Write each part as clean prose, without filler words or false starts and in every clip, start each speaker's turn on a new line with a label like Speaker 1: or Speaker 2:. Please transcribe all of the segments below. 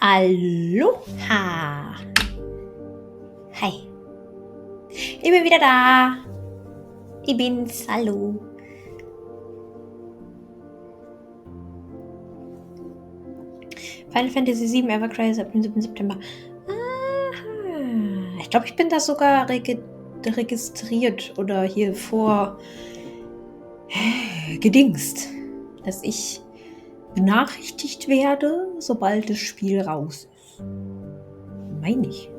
Speaker 1: Aloha! Hi! Ich bin wieder da! Ich bin's, hallo! Final Fantasy VII Evercry ab dem 7. September. Aha. Ich glaube, ich bin da sogar registriert oder hier gedingst, dass ich benachrichtigt werde, sobald das Spiel raus ist. Meine ich.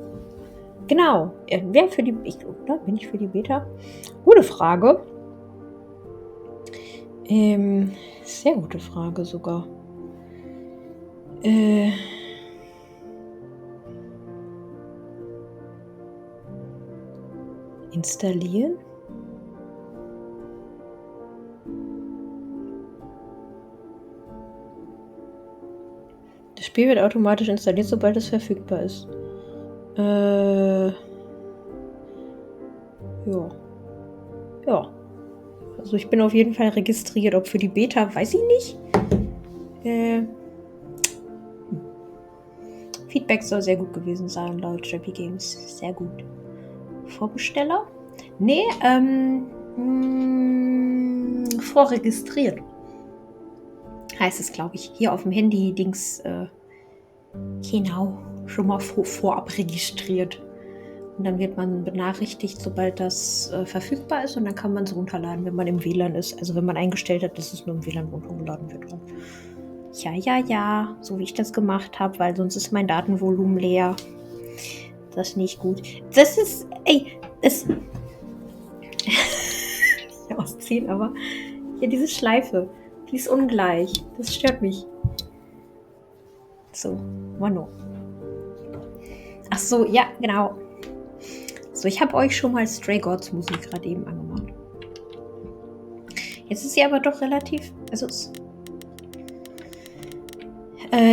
Speaker 1: Genau. Wer für die... oder? Bin ich für die Beta? Gute Frage. Sehr gute Frage sogar. Installieren? Das Spiel wird automatisch installiert, sobald es verfügbar ist. Ja. Ja. Also ich bin auf jeden Fall registriert. Ob für die Beta, weiß ich nicht. Feedback soll sehr gut gewesen sein, laut JP Games. Sehr gut. Vorbesteller? Nee, vorregistriert. Heißt es, glaube ich. Hier auf dem Handy-Dings, genau, schon mal vorab registriert. Und dann wird man benachrichtigt, sobald das verfügbar ist. Und dann kann man es runterladen, wenn man im WLAN ist. Also wenn man eingestellt hat, dass es nur im WLAN runtergeladen wird. Ja, so wie ich das gemacht habe, weil sonst ist mein Datenvolumen leer. Das ist nicht gut. Das ist, das nicht ausziehen, aber hier diese Schleife, die ist ungleich. Das stört mich. So, Mano. Ach so, ja, genau. So, ich habe euch schon mal Stray Gods Musik gerade eben angemacht. Jetzt ist sie aber doch relativ, also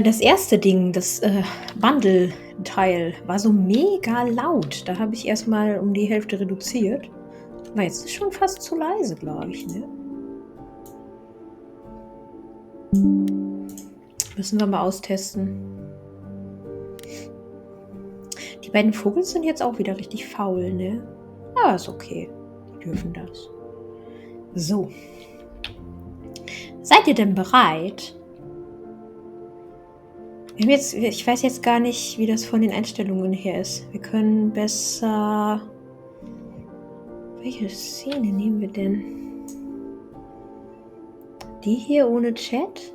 Speaker 1: das erste Ding, das Bundle-Teil, war so mega laut. Da habe ich erstmal um die Hälfte reduziert. Aber jetzt ist schon fast zu leise, glaube ich, ne? Müssen wir mal austesten. Die beiden Vögel sind jetzt auch wieder richtig faul, ne? Ah, ist okay. Die dürfen das. So. Seid ihr denn bereit? Ich weiß jetzt gar nicht, wie das von den Einstellungen her ist. Wir können besser... Welche Szene nehmen wir denn? Die hier ohne Chat?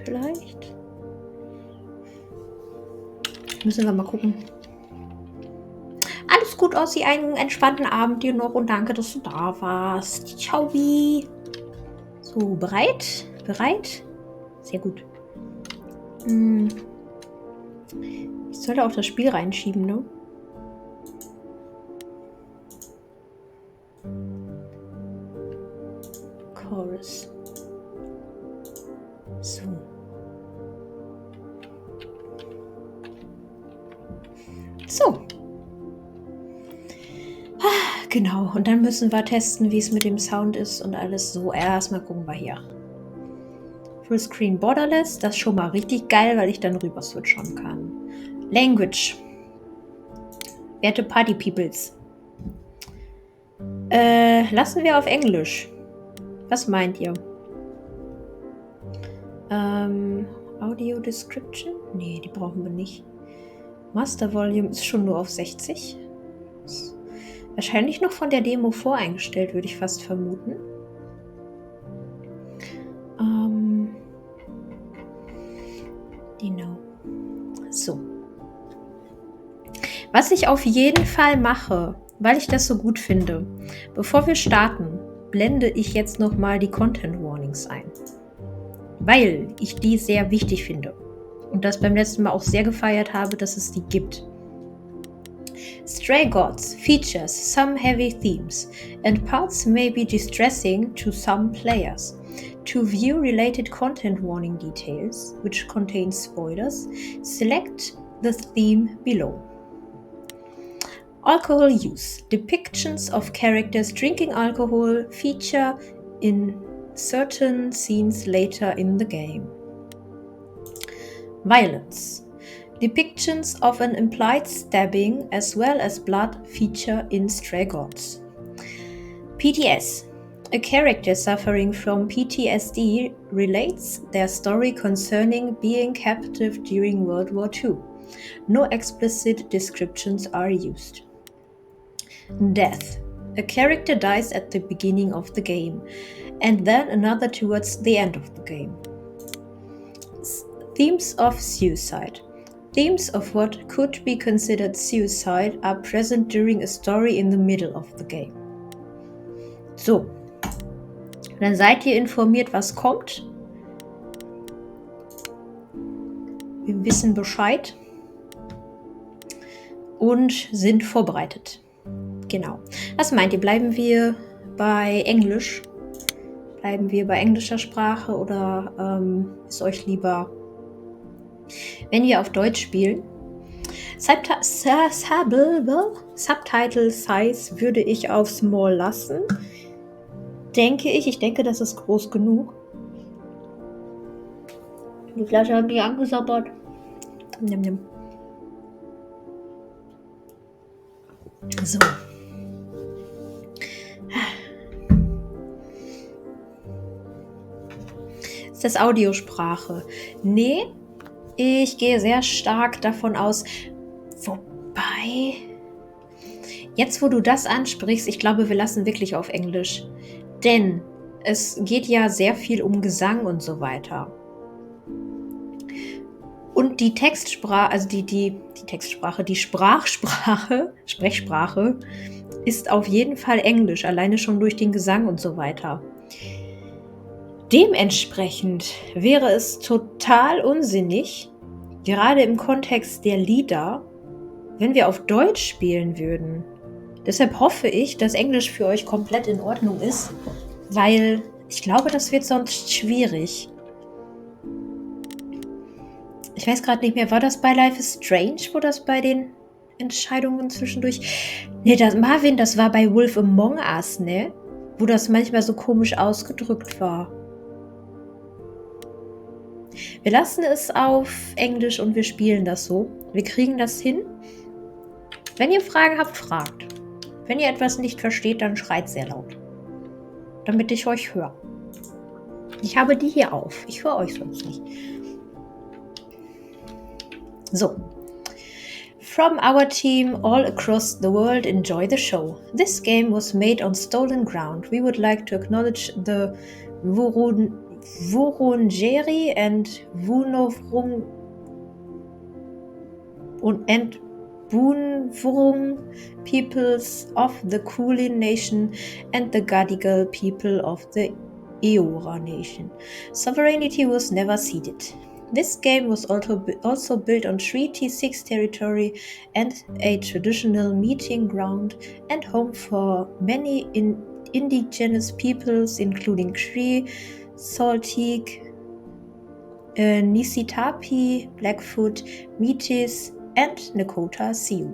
Speaker 1: Vielleicht? Müssen wir mal gucken. Alles gut, Ossi. Einen entspannten Abend dir noch und danke, dass du da warst. Ciao. So, bereit? Bereit? Sehr gut. Ich sollte auch das Spiel reinschieben, ne? Chorus. So. So. Genau, und dann müssen wir testen, wie es mit dem Sound ist und alles so. Erstmal gucken wir hier. Fullscreen Borderless, das ist schon mal richtig geil, weil ich dann rüber switchen kann. Language. Werte Party Peoples. Lassen wir auf Englisch. Was meint ihr? Audio Description? Nee, die brauchen wir nicht. Master Volume ist schon nur auf 60. Wahrscheinlich noch von der Demo voreingestellt, würde ich fast vermuten. Genau. So. Was ich auf jeden Fall mache, weil ich das so gut finde, bevor wir starten, blende ich jetzt nochmal die Content Warnings ein. Weil ich die sehr wichtig finde. Und das beim letzten Mal auch sehr gefeiert habe, dass es die gibt. Stray Gods features some heavy themes and parts may be distressing to some players. To view related content warning details, which contain spoilers, select the theme below. Alcohol use. Depictions of characters drinking alcohol feature in certain scenes later in the game. Violence. Depictions of an implied stabbing as well as blood feature in Stray Gods. PTS. A character suffering from PTSD relates their story concerning being captive during World War II. No explicit descriptions are used. Death. A character dies at the beginning of the game, and then another towards the end of the game. Themes of suicide. Themes of what could be considered suicide are present during a story in the middle of the game. So, dann seid ihr informiert, was kommt. Wir wissen Bescheid und sind vorbereitet. Genau. Was meint ihr? Bleiben wir bei Englisch? Bleiben wir bei englischer Sprache oder ist euch lieber, wenn wir auf Deutsch spielen? Subtitle Size würde ich auf Small lassen. Denke ich. Ich denke, das ist groß genug. Die Flasche haben die angesabbert. Nimm, nimm. So. Ist das Audiosprache? Nee, ich gehe sehr stark davon aus. Wobei, jetzt wo du das ansprichst, ich glaube, wir lassen wirklich auf Englisch. Denn es geht ja sehr viel um Gesang und so weiter. Und die Textsprache, also die Sprechsprache ist auf jeden Fall Englisch, alleine schon durch den Gesang und so weiter. Dementsprechend wäre es total unsinnig, gerade im Kontext der Lieder, wenn wir auf Deutsch spielen würden. Deshalb hoffe ich, dass Englisch für euch komplett in Ordnung ist, weil ich glaube, das wird sonst schwierig. Ich weiß gerade nicht mehr, war das bei Life is Strange, wo das bei den Entscheidungen zwischendurch... Ne, Marvin, das war bei Wolf Among Us, ne? Wo das manchmal so komisch ausgedrückt war. Wir lassen es auf Englisch und wir spielen das so. Wir kriegen das hin. Wenn ihr Fragen habt, fragt. Wenn ihr etwas nicht versteht, dann schreit sehr laut. Damit ich euch höre. Ich habe die hier auf. Ich höre euch sonst nicht. So. From our team all across the world, enjoy the show. This game was made on stolen ground. We would like to acknowledge the Wurundjeri and Bunwurrung peoples of the Kulin Nation and the Gadigal people of the Eora Nation. Sovereignty was never ceded. This game was also built on Treaty 6 territory and a traditional meeting ground and home for many indigenous peoples including Cree, Salteek, Nisitapi, Blackfoot, Métis and Nakota Sioux.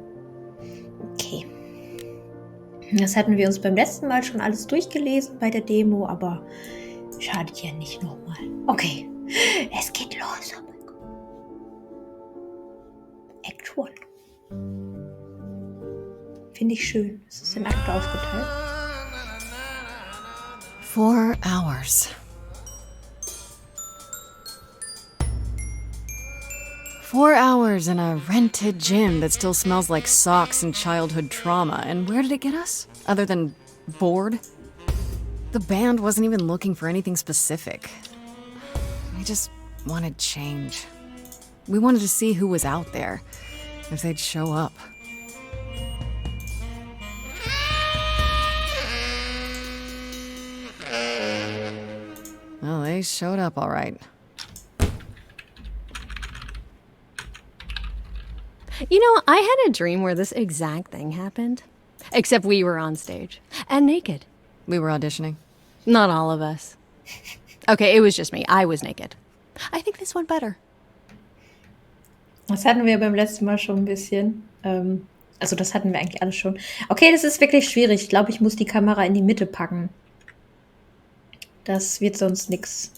Speaker 1: Okay. Das hatten wir uns beim letzten Mal schon alles durchgelesen bei der Demo, aber schadet ja nicht nochmal. Okay, es geht los. Oh mein Gott. Act 1. Finde ich schön. Es ist in Akte aufgeteilt.
Speaker 2: 4 hours. 4 hours in a rented gym that still smells like socks and childhood trauma. And where did it get us? Other than bored? The band wasn't even looking for anything specific. We just wanted change. We wanted to see who was out there, if they'd show up. Well, they showed up all right.
Speaker 3: You know, I had a dream where this exact thing happened. Except we were on stage. And naked.
Speaker 2: We were auditioning.
Speaker 3: Not all of us. Okay, it was just me. I was naked. I think this went better.
Speaker 1: Das hatten wir beim letzten Mal schon ein bisschen. Also das hatten wir eigentlich alles schon. Okay, das ist wirklich schwierig. Ich glaube, ich muss die Kamera in die Mitte packen. Das wird sonst nix.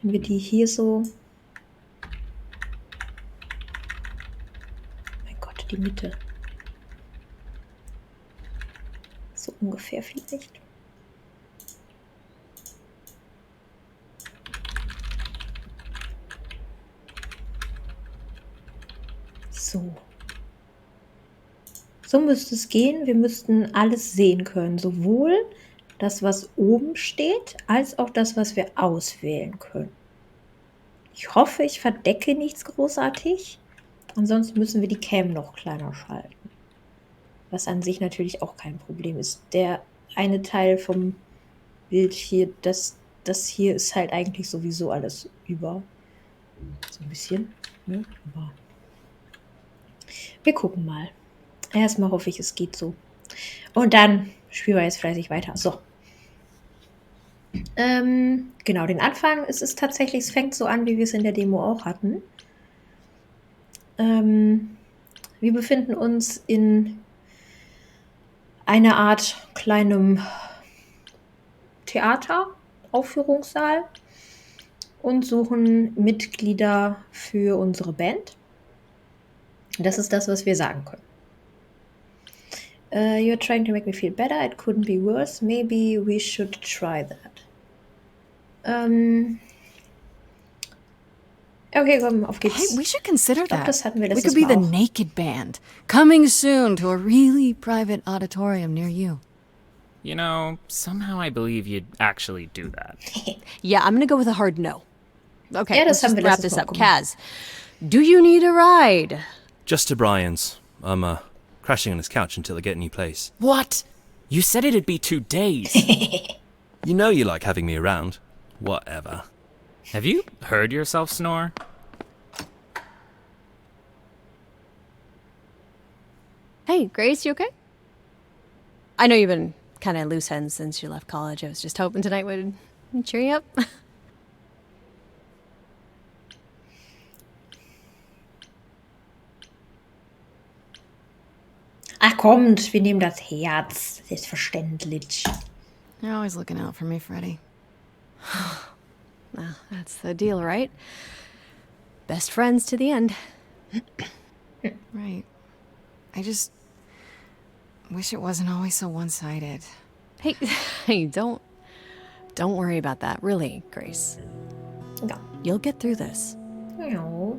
Speaker 1: Wenn wir die hier so... Mein Gott, die Mitte. So ungefähr vielleicht. So. So müsste es gehen. Wir müssten alles sehen können. Sowohl das, was oben steht, als auch das, was wir auswählen können. Ich hoffe, ich verdecke nichts großartig. Ansonsten müssen wir die Cam noch kleiner schalten. Was an sich natürlich auch kein Problem ist. Der eine Teil vom Bild hier, das hier ist halt eigentlich sowieso alles über. So ein bisschen. Ne? Aber wir gucken mal. Erstmal hoffe ich, es geht so. Und dann spielen wir jetzt fleißig weiter. So. Genau, den Anfang ist es tatsächlich, es fängt so an, wie wir es in der Demo auch hatten. Wir befinden uns in einer Art kleinem Theater, Aufführungssaal und suchen Mitglieder für unsere Band. Das ist das, was wir sagen können. You're trying to make me feel better. It couldn't be worse. Maybe we should try that. Okay, komm, auf geht's.
Speaker 2: Hey, we should consider
Speaker 1: glaub,
Speaker 2: that.
Speaker 1: das hatten wir
Speaker 2: We
Speaker 1: letztes
Speaker 2: could be the
Speaker 1: Mal auch.
Speaker 2: Naked Band, coming soon to a really private auditorium near you.
Speaker 4: You know, somehow I believe you'd actually do that.
Speaker 3: Yeah, I'm gonna go with a hard no. Okay,
Speaker 1: Ja, das
Speaker 3: let's
Speaker 1: haben
Speaker 3: just
Speaker 1: wir
Speaker 3: wrap
Speaker 1: letztes
Speaker 3: this
Speaker 1: Mal
Speaker 3: up.
Speaker 1: auch gemacht.
Speaker 3: Kaz, do you need a ride?
Speaker 5: Just to Brian's. I'm, crashing on his couch until I get a new place.
Speaker 4: What? You said it'd be 2 days.
Speaker 5: You know you like having me around. Whatever.
Speaker 4: Have you heard yourself snore?
Speaker 3: Hey, Grace, you okay? I know you've been kind of loose ends since you left college. I was just hoping tonight would cheer you up.
Speaker 1: Ach kommt, wir nehmen das Herz. Selbstverständlich.
Speaker 2: You're always looking out for me, Freddie.
Speaker 3: Well, that's the deal, right? Best friends to the end.
Speaker 2: Right. I just wish it wasn't always so one-sided.
Speaker 3: Hey, hey, don't worry about that. Really, Grace.
Speaker 1: Ja.
Speaker 3: You'll get through this.
Speaker 1: Ja.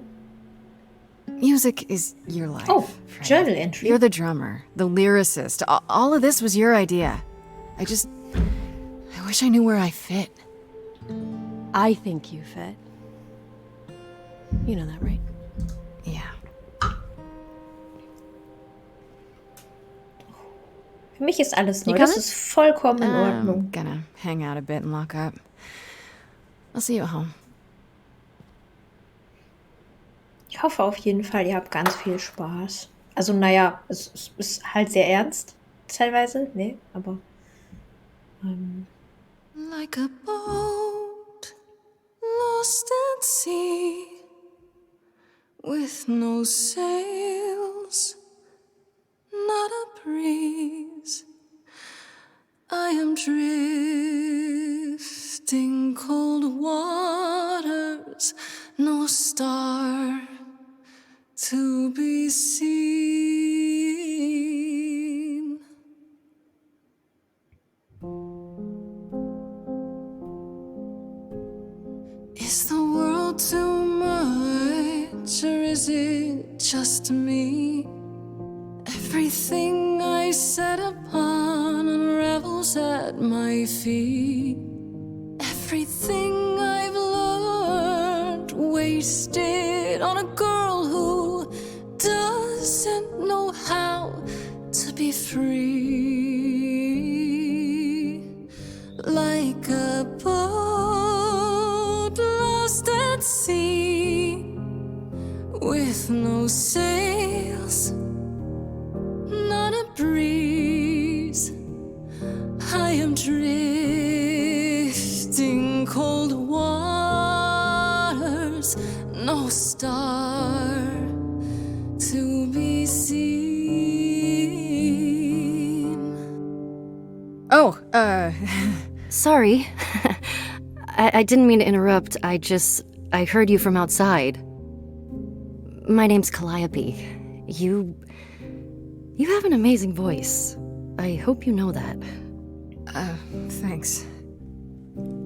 Speaker 2: Music is your life.
Speaker 1: Oh,
Speaker 2: Freddie.
Speaker 1: journal entry.
Speaker 2: You're the drummer, the lyricist. All of this was your idea. I wish I knew where I fit.
Speaker 3: I think you fit. You know that, right?
Speaker 2: Yeah.
Speaker 1: Für mich ist alles neu.
Speaker 3: You
Speaker 1: Das
Speaker 3: coming?
Speaker 1: ist vollkommen in
Speaker 2: I'm
Speaker 1: Ordnung.
Speaker 2: gonna hang out a bit and lock up. I'll see you at home.
Speaker 1: Ich hoffe auf jeden Fall, ihr habt ganz viel Spaß. Also, naja, es ist halt sehr ernst, teilweise, ne? Aber,
Speaker 2: Like a boat lost at sea with no sails, not a breeze. I am drifting cold waters, no star to be seen. Is the world too much, or is it just me? Everything I set upon unravels at my feet. Everything I've learned wasted on a girl who doesn't know how to be free. Like a boat lost at sea with no sails, not a breeze. I am drifting cold waters, no star to be seen. Oh, Sorry. I didn't mean to interrupt. I heard you from outside. My name's Calliope. You have an amazing voice. I hope you know that.
Speaker 6: Thanks.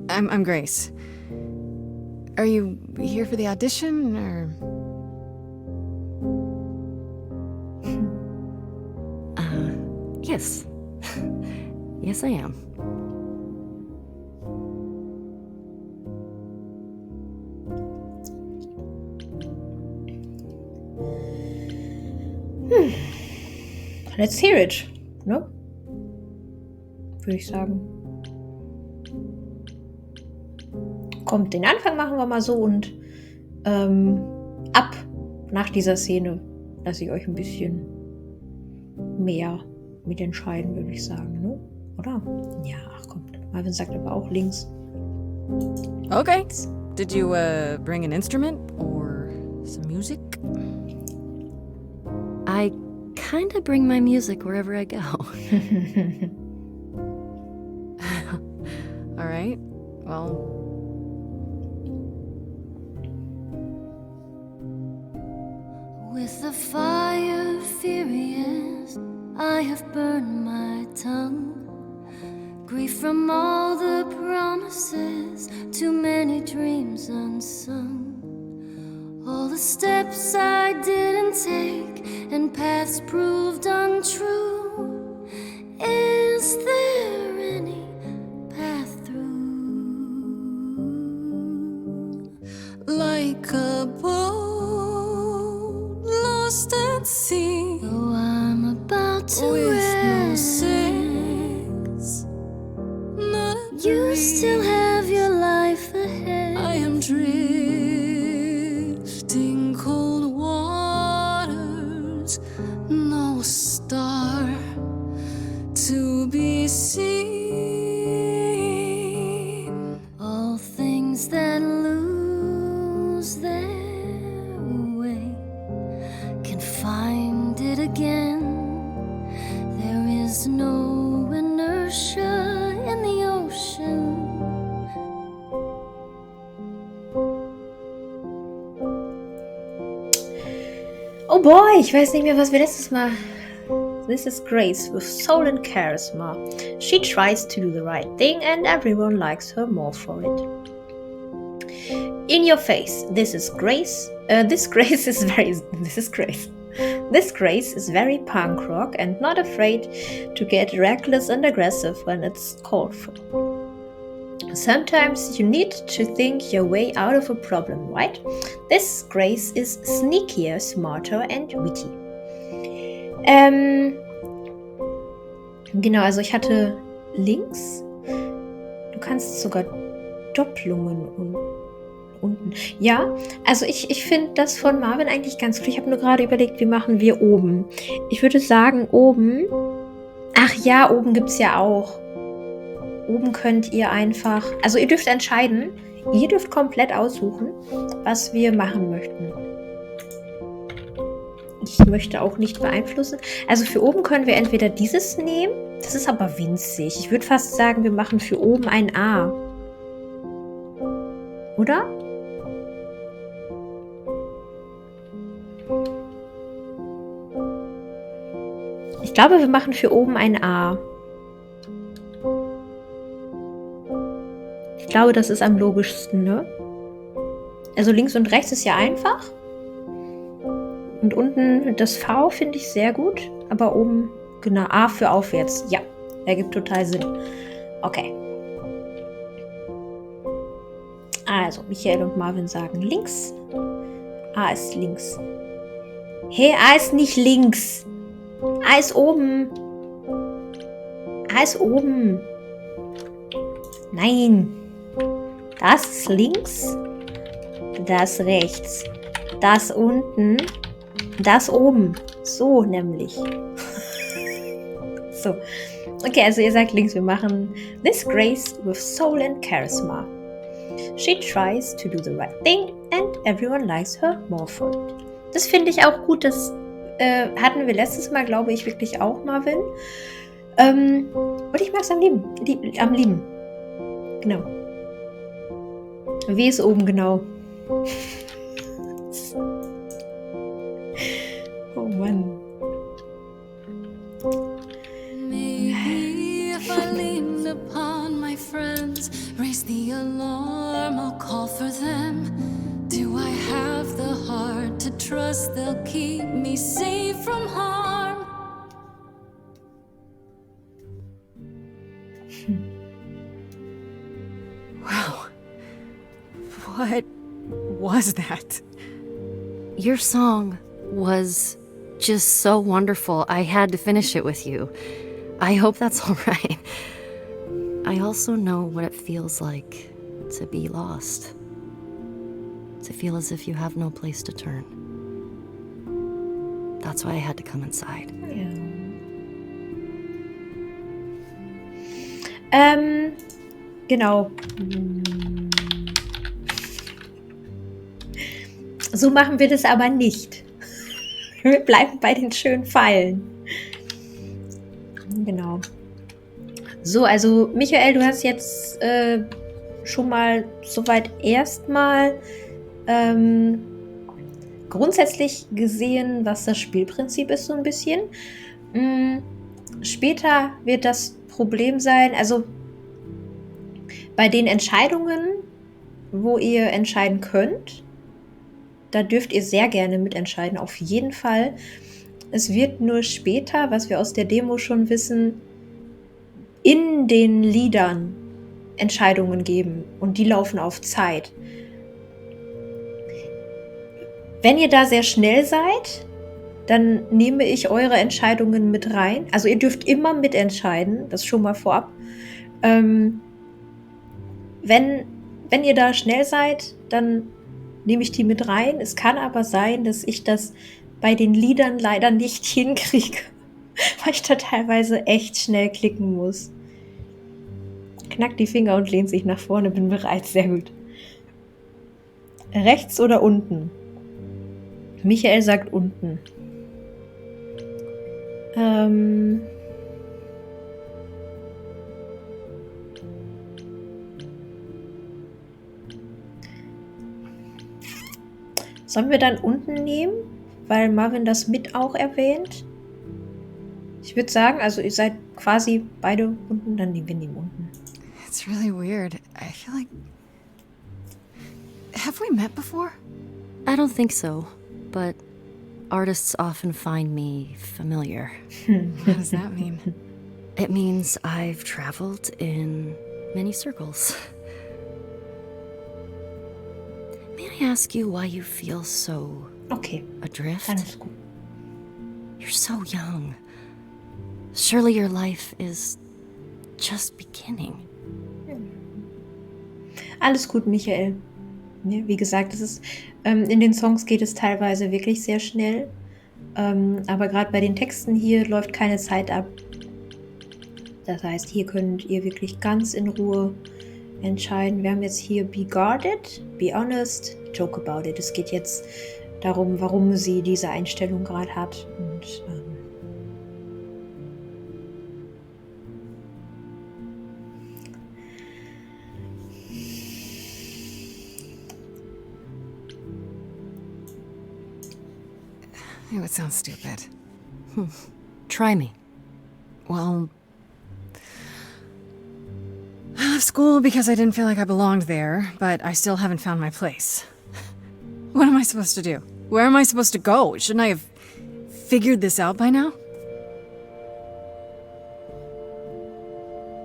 Speaker 6: I'm Grace. Are you here for the audition, or...?
Speaker 2: Yes. Yes, I am.
Speaker 1: Let's hear it, ne? Würde ich sagen. Kommt, den Anfang machen wir mal so und ab nach dieser Szene lasse ich euch ein bisschen mehr mitentscheiden, würde ich sagen, ne? Oder? Ja, ach kommt. Marvin sagt aber auch links.
Speaker 2: Okay. Did you bring an instrument or some music? I kinda bring my music wherever I go.
Speaker 6: All right. Well...
Speaker 7: With the fire furious, I have burned my tongue. Grief from all the promises, too many dreams unsung. All the steps I didn't take and paths proved untrue. Is there any path through?
Speaker 6: Like a boat lost at sea,
Speaker 7: Though I'm about to
Speaker 6: with no
Speaker 7: rest,
Speaker 6: sails, not a
Speaker 7: you
Speaker 6: breeze.
Speaker 7: still have your life ahead.
Speaker 6: I am drifting cold waters, no star to be seen.
Speaker 7: All things that lose their way can find it again. There is no inertia in the ocean.
Speaker 1: Oh boy, ich weiß nicht mehr, was wir letztes Mal... This is Grace with soul and charisma. She tries to do the right thing and everyone likes her more for it. In your face, this is Grace. This Grace is Grace. This Grace is very punk rock and not afraid to get reckless and aggressive when it's called for. Sometimes you need to think your way out of a problem, right? This Grace is sneakier, smarter and witty. Genau, also ich hatte links. Du kannst sogar Doppelungen unten. Ja, also ich finde das von Marvin eigentlich ganz gut. Ich habe nur gerade überlegt, wie machen wir oben. Ich würde sagen, oben. Ach ja, oben gibt es ja auch. Oben könnt ihr einfach. Also ihr dürft entscheiden. Ihr dürft komplett aussuchen, was wir machen möchten. Ich möchte auch nicht beeinflussen. Also für oben können wir entweder dieses nehmen. Das ist aber winzig. Ich würde fast sagen, wir machen für oben ein A. Oder? Ich glaube, wir machen für oben ein A. Ich glaube, das ist am logischsten, ne? Also links und rechts ist ja einfach. Und unten das V finde ich sehr gut. Aber oben, genau, A für aufwärts. Ja, ergibt total Sinn. Okay. Also, Michael und Marvin sagen links. A ist links. Hey, A ist nicht links. A ist oben. A ist oben. Nein. Das ist links. Das rechts. Das unten. Das oben. So nämlich. So. Okay, also ihr sagt links, wir machen this Grace with soul and charisma. She tries to do the right thing and everyone likes her more for it. Das finde ich auch gut, das hatten wir letztes Mal, glaube ich, wirklich auch, Marvin. Und ich mag es am lieben. Genau. W ist oben, genau. Oh Mann.
Speaker 7: Maybe if I leaned upon my friends, raise the alarm, I'll call for them. Do I have the heart to trust they'll keep me safe from harm?
Speaker 6: Wow. What was that?
Speaker 8: Your song was just so wonderful. I had to finish it with you. I hope that's all right. I also know what it feels like to be lost. To feel as if you have no place to turn. That's why I had to come inside.
Speaker 1: Ja. Genau. So machen wir das aber nicht. Wir bleiben bei den schönen Pfeilen. Genau. So, also Michael, du hast jetzt schon mal soweit erstmal grundsätzlich gesehen, was das Spielprinzip ist, so ein bisschen. Später wird das Problem sein, also bei den Entscheidungen, wo ihr entscheiden könnt, da dürft ihr sehr gerne mitentscheiden, auf jeden Fall. Es wird nur später, was wir aus der Demo schon wissen, in den Liedern Entscheidungen geben und die laufen auf Zeit. Wenn ihr da sehr schnell seid, dann nehme ich eure Entscheidungen mit rein. Also ihr dürft immer mitentscheiden, das schon mal vorab. Wenn ihr da schnell seid, dann nehme ich die mit rein. Es kann aber sein, dass ich das bei den Liedern leider nicht hinkriege, weil ich da teilweise echt schnell klicken muss. Knackt die Finger und lehnt sich nach vorne, bin bereit, sehr gut. Rechts oder unten? Michael sagt unten. Sollen wir dann unten nehmen, weil Marvin das mit auch erwähnt? Ich würde sagen, also ihr seid quasi beide unten, dann nehmen wir den unten.
Speaker 6: It's really weird. I feel like... Have we met before?
Speaker 8: I don't think so, but artists often find me familiar.
Speaker 6: What does that mean?
Speaker 8: It means I've traveled in many circles. May I ask you why you feel so
Speaker 1: Okay,
Speaker 8: adrift?
Speaker 1: alles gut.
Speaker 8: You're so young. Surely your life is just beginning.
Speaker 1: Alles gut, Michael. Ja, wie gesagt, es ist, in den Songs geht es teilweise wirklich sehr schnell. Aber gerade bei den Texten hier läuft keine Zeit ab. Das heißt, hier könnt ihr wirklich ganz in Ruhe entscheiden. Wir haben jetzt hier Be Guarded, Be Honest, Joke About It. Es geht jetzt darum, warum sie diese Einstellung gerade hat. Und
Speaker 6: It would sound stupid.
Speaker 8: Try me.
Speaker 6: Well, I left school because I didn't feel like I belonged there, but I still haven't found my place. What am I supposed to do? Where am I supposed to go? Shouldn't I have figured this out by now?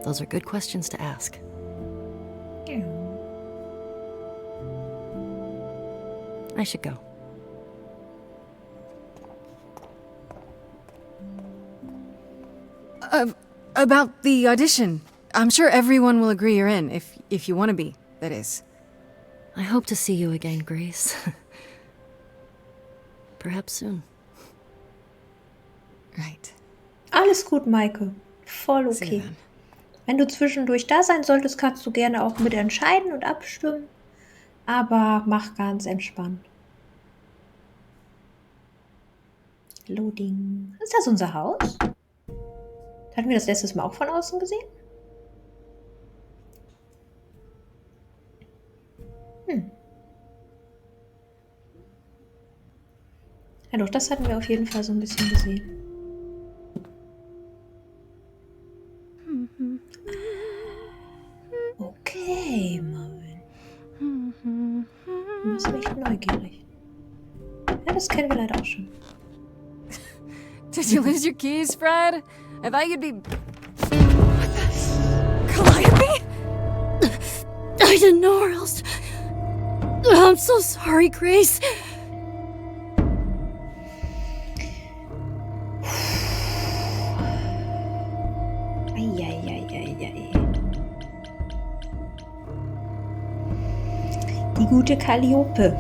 Speaker 8: Those are good questions to ask.
Speaker 1: ja.
Speaker 8: I should go.
Speaker 6: About the audition. I'm sure everyone will agree you're in, if you want to be, that is.
Speaker 8: I hope to see you again, Grace. Perhaps soon.
Speaker 6: Right.
Speaker 1: Alles gut, Maike. Voll
Speaker 6: See you
Speaker 1: okay.
Speaker 6: then.
Speaker 1: Wenn du zwischendurch da sein solltest, kannst du gerne auch mitentscheiden und abstimmen. Aber mach ganz entspannt. Loading. Ist das unser Haus? Hatten wir das letztes Mal auch von außen gesehen? Ja doch, das hatten wir auf jeden Fall so ein bisschen gesehen. Okay, Marvin. Du machst mich neugierig. Ja, das kennen wir leider auch schon.
Speaker 6: Did you lose your keys, Fred? I thought you'd be... Calliope?
Speaker 8: I didn't know where else. I'm so sorry, Grace.
Speaker 1: Eieieiei. Die gute Calliope.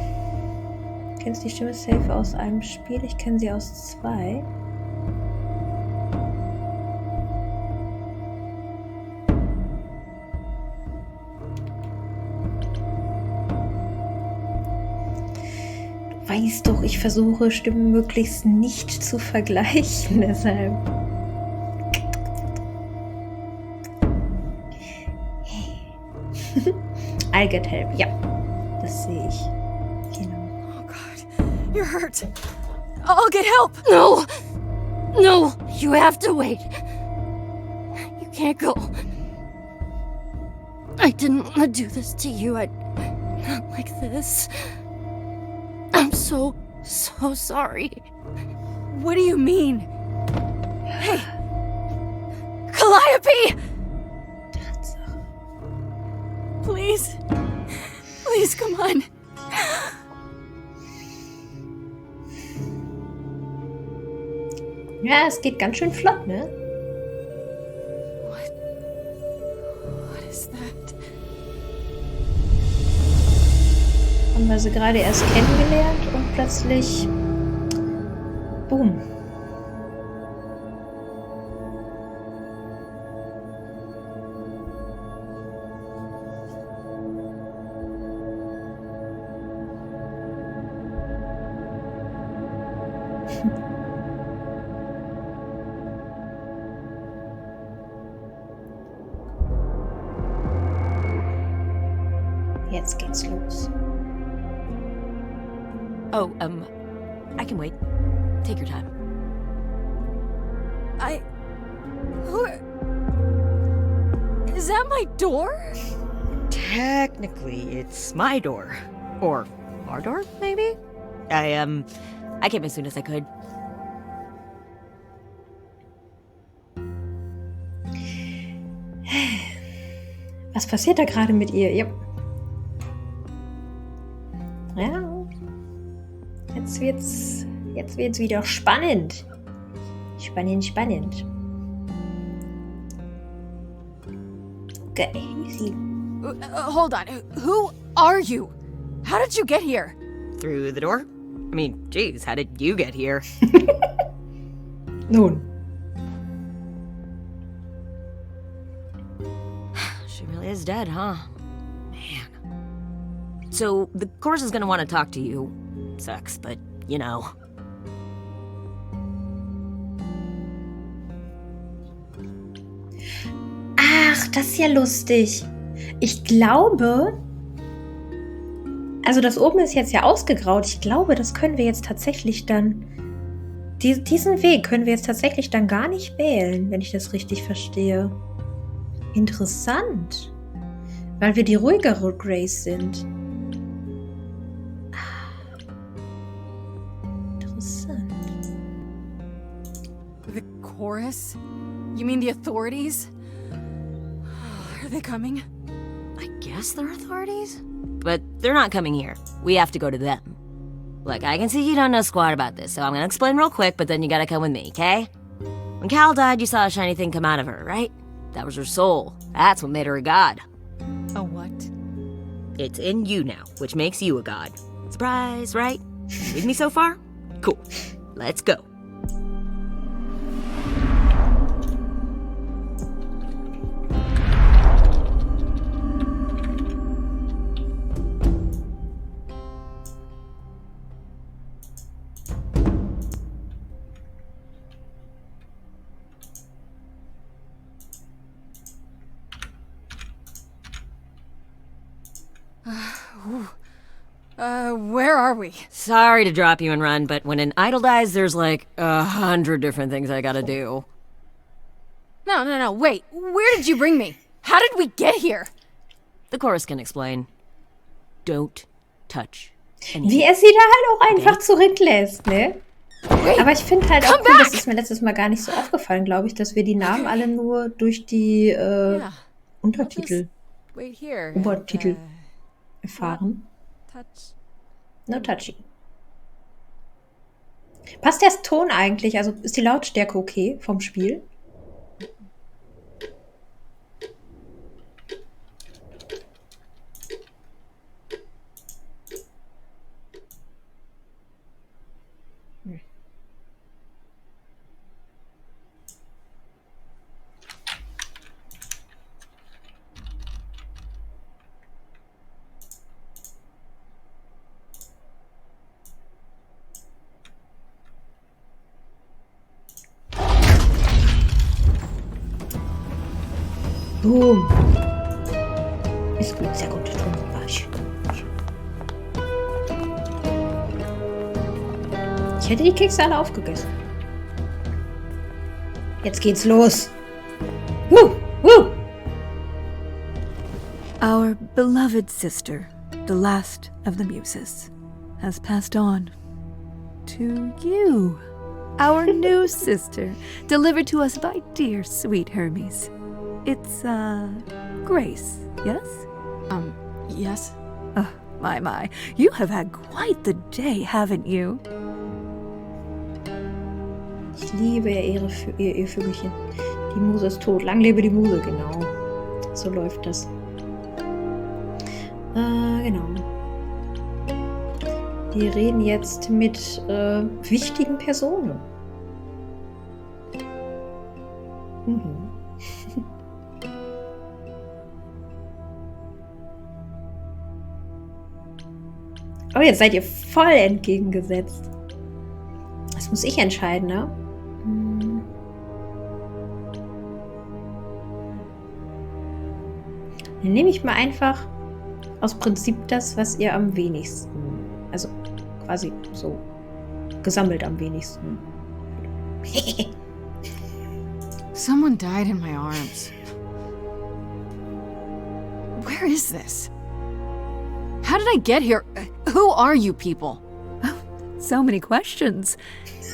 Speaker 1: Du kennst die Stimme safe aus einem Spiel, ich kenne sie aus 2. Du weißt doch, ich versuche Stimmen möglichst nicht zu vergleichen, deshalb. I'll get help, ja. Das sehe ich. Genau.
Speaker 6: Oh God, you're hurt. I'll get help.
Speaker 8: No! No! You have to wait. You can't go. I didn't want to do this to you. Not like this. I'm so sorry.
Speaker 6: What do you mean? Hey! Calliope! Please. Please, come on.
Speaker 1: Ja, es geht ganz schön flott, ne?
Speaker 6: What is that?
Speaker 1: Haben wir sie gerade erst kennengelernt und plötzlich... Boom. Jetzt geht's los.
Speaker 9: Oh, I can wait. Take your time.
Speaker 6: Is that my door?
Speaker 9: Technically, it's my door. Or our door, maybe? I came as soon as I could.
Speaker 1: Was passiert da gerade mit ihr? Ja. Jetzt wird's wieder spannend. Spannend. Okay, easy.
Speaker 6: Hold on. Who are you? How did you get here?
Speaker 9: Through the door? I mean, geez, how did you get here?
Speaker 1: Nun.
Speaker 9: She really is dead, huh? Man. So, the course is gonna want to talk to you. Sucks, but, you know.
Speaker 1: Ach, das ist ja lustig. Ich glaube... Also das oben ist jetzt ja ausgegraut. Ich glaube, das können wir jetzt tatsächlich dann... Diesen Weg können wir jetzt tatsächlich dann gar nicht wählen, wenn ich das richtig verstehe. Interessant. Weil wir die ruhigere Grace sind. Interessant.
Speaker 6: The chorus? You mean the authorities? Are they coming?
Speaker 9: I guess they're authorities? But they're not coming here. We have to go to them. Look, I can see you don't know squat about this, so I'm gonna explain real quick, but then you gotta come with me, okay? When Cal died, you saw a shiny thing come out of her, right? That was her soul. That's what made her a god.
Speaker 6: A what?
Speaker 9: It's in you now, which makes you a god. Surprise, right? With me so far? Cool. Let's go.
Speaker 6: Where are we?
Speaker 9: Sorry to drop you and run, but when an idol dies, there's like 100 different things I gotta do.
Speaker 6: No, wait. Where did you bring me? How did we get here?
Speaker 9: The chorus can explain. Don't touch anything.
Speaker 1: Wie er sie da halt auch einfach zurücklässt, ne? Aber ich finde halt auch cool, das ist mir letztes Mal gar nicht so aufgefallen, glaube ich, dass wir die Namen alle nur durch die Untertitel,
Speaker 6: Wait here.
Speaker 1: Obertitel erfahren.
Speaker 6: Touch.
Speaker 1: No touching. Passt der Ton eigentlich? Also ist die Lautstärke okay vom Spiel? Boom. Ist gut, sehr gut. Ich hätte die Kekse alle aufgegessen. Jetzt geht's los. Woo!
Speaker 10: Our beloved sister, the last of the muses, has passed on to you, our new sister, delivered to us by dear sweet Hermes. It's, Grace, yes?
Speaker 6: Yes?
Speaker 10: Oh, my. You have had quite the day, haven't you?
Speaker 1: Ich liebe ihr Vögelchen. Die Muse ist tot. Lang lebe die Muse, genau. So läuft das. Genau. Wir reden jetzt mit wichtigen Personen. Oh, jetzt seid ihr voll entgegengesetzt. Das muss ich entscheiden, ne? Dann nehme ich mal einfach aus Prinzip das, was ihr am wenigsten, also quasi so gesammelt am wenigsten.
Speaker 6: Someone died in my arms. Where is this? How did I get here? Who are you people?
Speaker 10: So many questions.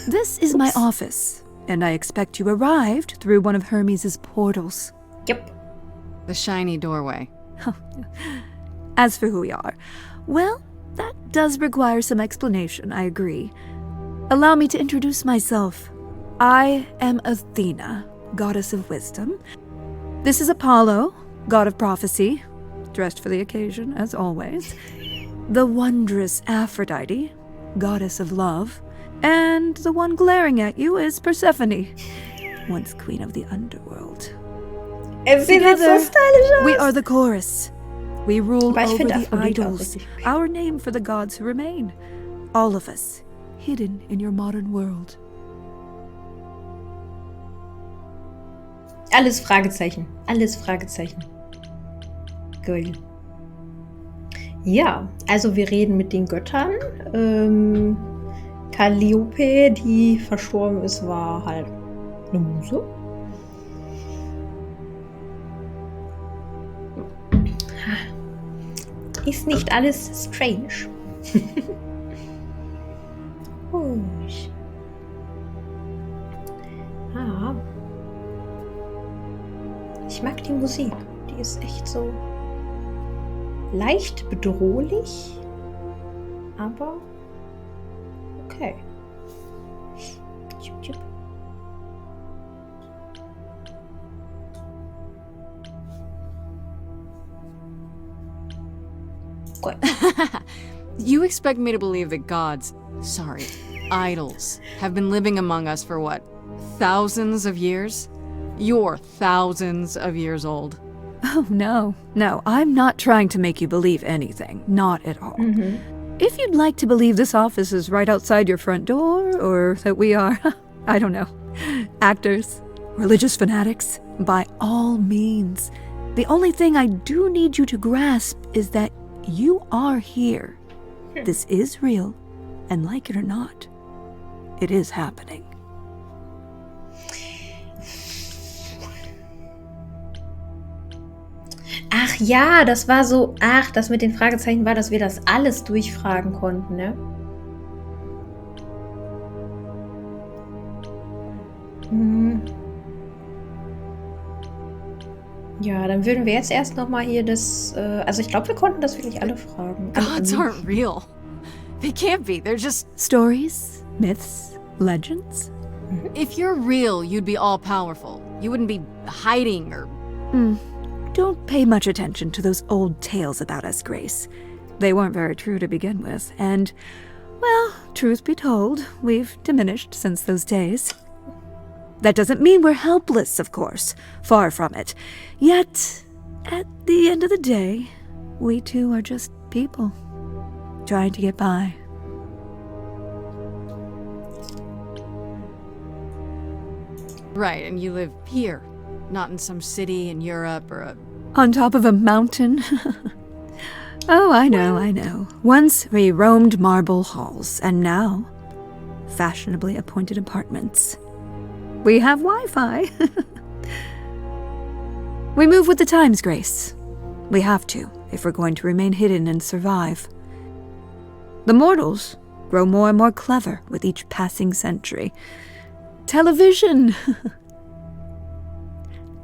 Speaker 10: This is my office, and I expect you arrived through one of Hermes' portals.
Speaker 1: Yep.
Speaker 6: The shiny doorway.
Speaker 10: As for who we are, well, that does require some explanation, I agree. Allow me to introduce myself. I am Athena, goddess of wisdom. This is Apollo, god of prophecy, dressed for the occasion, as always. The wondrous Aphrodite, goddess of love. And the one glaring at you is Persephone, once queen of the underworld. Together, we are the chorus. We rule over the idols, our name for the gods who remain. All of us, hidden in your modern world.
Speaker 1: Alles Fragezeichen. Alles Fragezeichen. Geil. Ja, also wir reden mit den Göttern. Calliope, die verstorben ist, war halt eine Muse. Ist nicht alles strange. Ruhig. Ich mag die Musik. Die ist echt so leicht bedrohlich, aber okay. Chip, chip. Gut.
Speaker 6: You expect me to believe that gods, idols, have been living among us for what? Thousands of years? You're thousands of years old.
Speaker 10: Oh, no, I'm not trying to make you believe anything. Not at all. If you'd like to believe this office is right outside your front door, or that we are, I don't know, actors, religious fanatics, by all means. The only thing I do need you to grasp is that you are here. This is real, and like it or not, it is happening.
Speaker 1: Ach ja, das war so, das mit den Fragezeichen war, dass wir das alles durchfragen konnten, ne? Ja, dann würden wir jetzt erst nochmal hier das, also ich glaube, wir konnten das wirklich alle fragen.
Speaker 6: Gods aren't real. They can't be. They're just
Speaker 10: Stories, myths, legends.
Speaker 6: If you're real, you'd be all-powerful. You wouldn't be hiding or...
Speaker 10: Don't pay much attention to those old tales about us, Grace. They weren't very true to begin with, and, well, truth be told, we've diminished since those days. That doesn't mean we're helpless, of course. Far from it. Yet, at the end of the day, we too are just people, trying to get by.
Speaker 6: Right, and you live here, not in some city in Europe or a...
Speaker 10: On top of a mountain? Oh, I know. Once we roamed marble halls, and now, fashionably appointed apartments. We have Wi-Fi. We move with the times, Grace. We have to, if we're going to remain hidden and survive. The mortals grow more and more clever with each passing century. Television!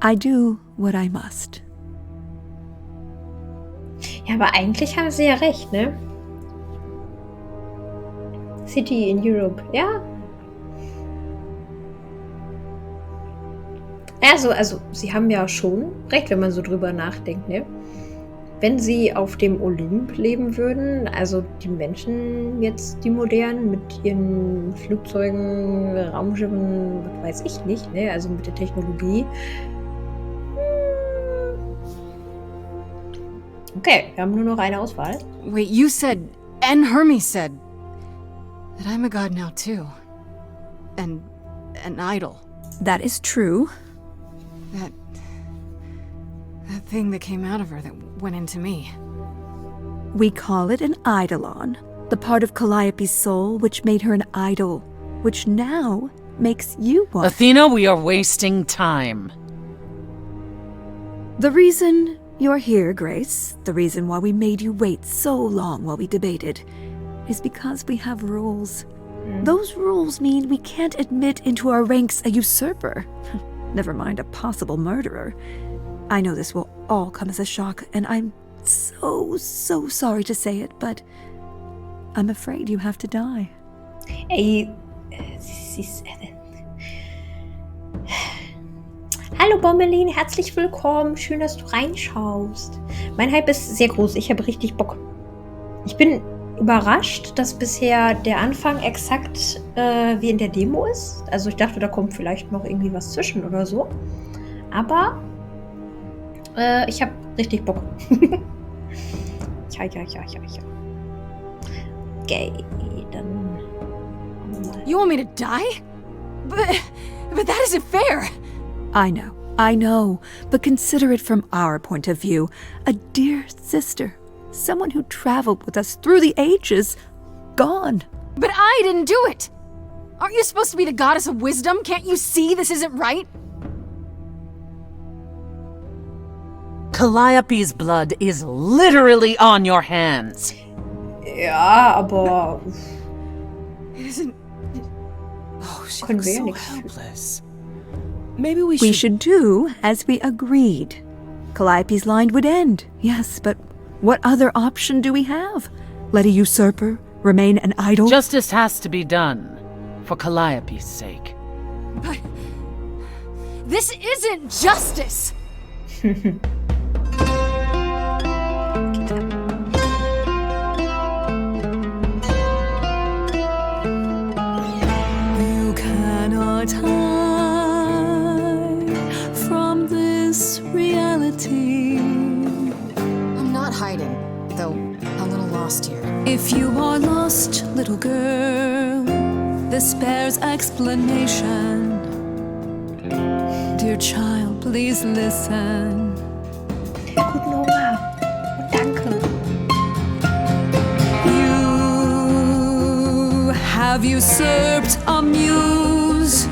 Speaker 10: I do what I must.
Speaker 1: Ja, aber eigentlich haben sie ja recht, ne? City in Europe, ja. Also, sie haben ja schon recht, wenn man so drüber nachdenkt, ne? Wenn sie auf dem Olymp leben würden, also die Menschen jetzt, die modernen, mit ihren Flugzeugen, Raumschiffen, was weiß ich nicht, ne? Also mit der Technologie. Okay, wir haben nur noch eine Auswahl.
Speaker 6: Wait, you said, and Hermes said, that I'm a god now too. And an idol.
Speaker 10: That is true.
Speaker 6: That thing that came out of her that went into me.
Speaker 10: We call it an eidolon, the part of Calliope's soul which made her an idol, which now makes you one.
Speaker 11: Athena, we are wasting time.
Speaker 10: The reason you're here, Grace, the reason why we made you wait so long while we debated, is because we have rules. Those rules mean we can't admit into our ranks a usurper. Never mind a possible murderer. I know this will all come as a shock, and I'm so sorry to say it, but I'm afraid you have to die.
Speaker 1: Ey, Hallo Bommelin, herzlich willkommen. Schön, dass du reinschaust. Mein Hype ist sehr groß. Ich habe richtig Bock. Ich bin überrascht, dass bisher der Anfang exakt wie in der Demo ist. Also ich dachte, da kommt vielleicht noch irgendwie was zwischen oder so. Aber ich habe richtig Bock. Ja. Okay, dann...
Speaker 6: You want me to die? But that isn't fair!
Speaker 10: I know, but consider it from our point of view. A dear sister, someone who traveled with us through the ages, gone.
Speaker 6: But I didn't do it! Aren't you supposed to be the goddess of wisdom? Can't you see this isn't right?
Speaker 11: Calliope's blood is literally on your hands.
Speaker 1: Ja, aber...
Speaker 6: It isn't...
Speaker 11: Oh, she
Speaker 1: Können
Speaker 11: looks
Speaker 1: wir ja
Speaker 11: so
Speaker 1: nichts.
Speaker 11: helpless. Maybe we
Speaker 10: We
Speaker 11: should...
Speaker 10: should do as we agreed. Calliope's line would end, yes, but what other option do we have? Let a usurper remain an idol?
Speaker 11: Justice has to be done, for Calliope's sake.
Speaker 6: But... This isn't justice!
Speaker 7: You cannot hide from this reality.
Speaker 2: I'm not hiding, though a little lost here.
Speaker 7: If you are lost, little girl, this bears explanation. Dear child, please listen.
Speaker 1: Gut, Nora. Und danke.
Speaker 7: You have usurped a muse.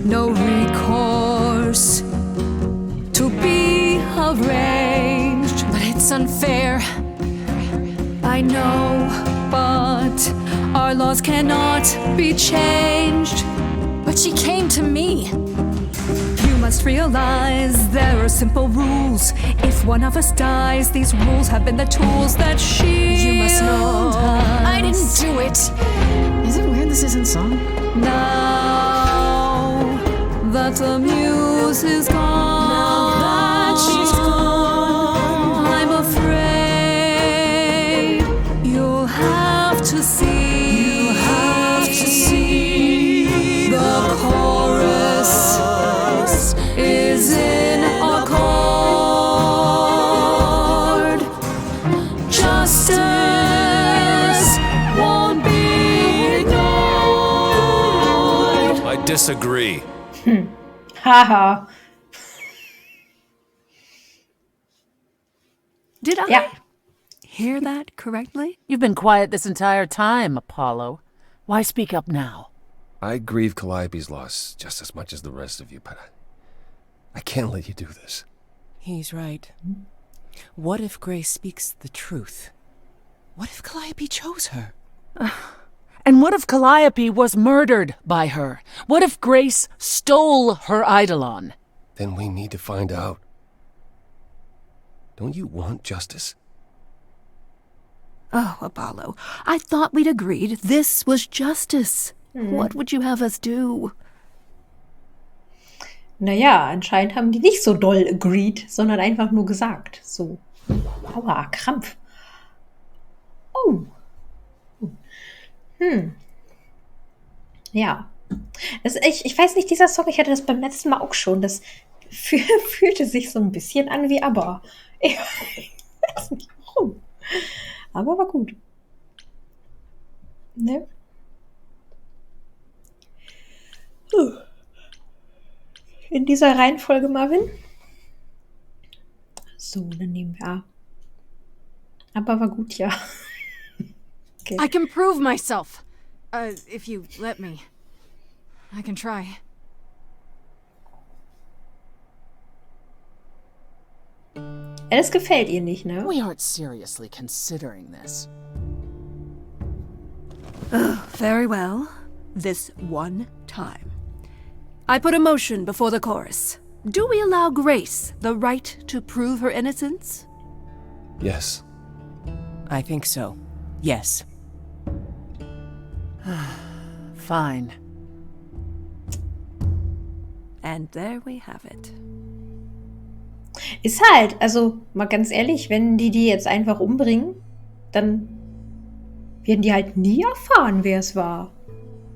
Speaker 7: No recourse to be arranged.
Speaker 6: But it's unfair.
Speaker 7: I know, but our laws cannot be changed.
Speaker 6: But she came to me.
Speaker 7: You must realize there are simple rules. If one of us dies, these rules have been the tools that shield
Speaker 6: You must know I didn't
Speaker 7: us.
Speaker 6: do it. Is it weird this isn't song?
Speaker 7: Now that the muse is gone, I'm afraid you'll have to see. The chorus is in accord. Justice won't be ignored.
Speaker 5: I disagree.
Speaker 1: Haha.
Speaker 10: Did I
Speaker 1: Ja.
Speaker 10: hear that correctly?
Speaker 11: You've been quiet this entire time, Apollo. Why speak up now?
Speaker 12: I grieve Calliope's loss just as much as the rest of you, but I can't let you do this.
Speaker 13: He's right. What if Grace speaks the truth? What if Calliope chose her?
Speaker 11: And what if Calliope was murdered by her? What if Grace stole her eidolon?
Speaker 12: Then we need to find out. Don't you want justice?
Speaker 10: Oh, Apollo, I thought we'd agreed this was justice. What would you have us do?
Speaker 1: Naja, anscheinend haben die nicht so doll agreed, sondern einfach nur gesagt. So. Aua, Krampf. Oh. Ja. Ich weiß nicht, dieser Song, ich hatte das beim letzten Mal auch schon. Das fühlte sich so ein bisschen an wie ABBA. Ich weiß nicht warum. Aber war gut. Ne? In dieser Reihenfolge, Marvin. So, dann nehmen wir A. Aber war gut, ja. Okay.
Speaker 6: I can prove myself. If you let me. I can try.
Speaker 1: Das gefällt ihr nicht, ne?
Speaker 11: We aren't seriously considering this.
Speaker 10: Very well. This one time. I put a motion before the chorus. Do we allow Grace the right to prove her innocence?
Speaker 12: Yes.
Speaker 13: I think so. Yes.
Speaker 11: Fine.
Speaker 10: And there we have it.
Speaker 1: Ist halt, also mal ganz ehrlich, wenn die jetzt einfach umbringen, dann werden die halt nie erfahren, wer es war.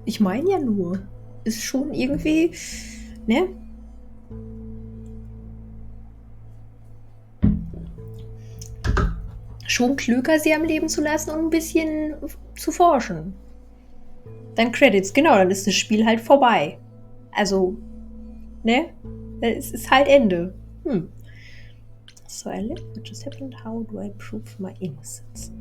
Speaker 1: Ich meine ja nur, ist schon irgendwie, ne? Schon klüger, sie am Leben zu lassen und ein bisschen zu forschen. Dann Credits, genau, dann ist das Spiel halt vorbei. Also, ne? Es ist halt Ende. So, I live what just happened. How do I prove my innocence?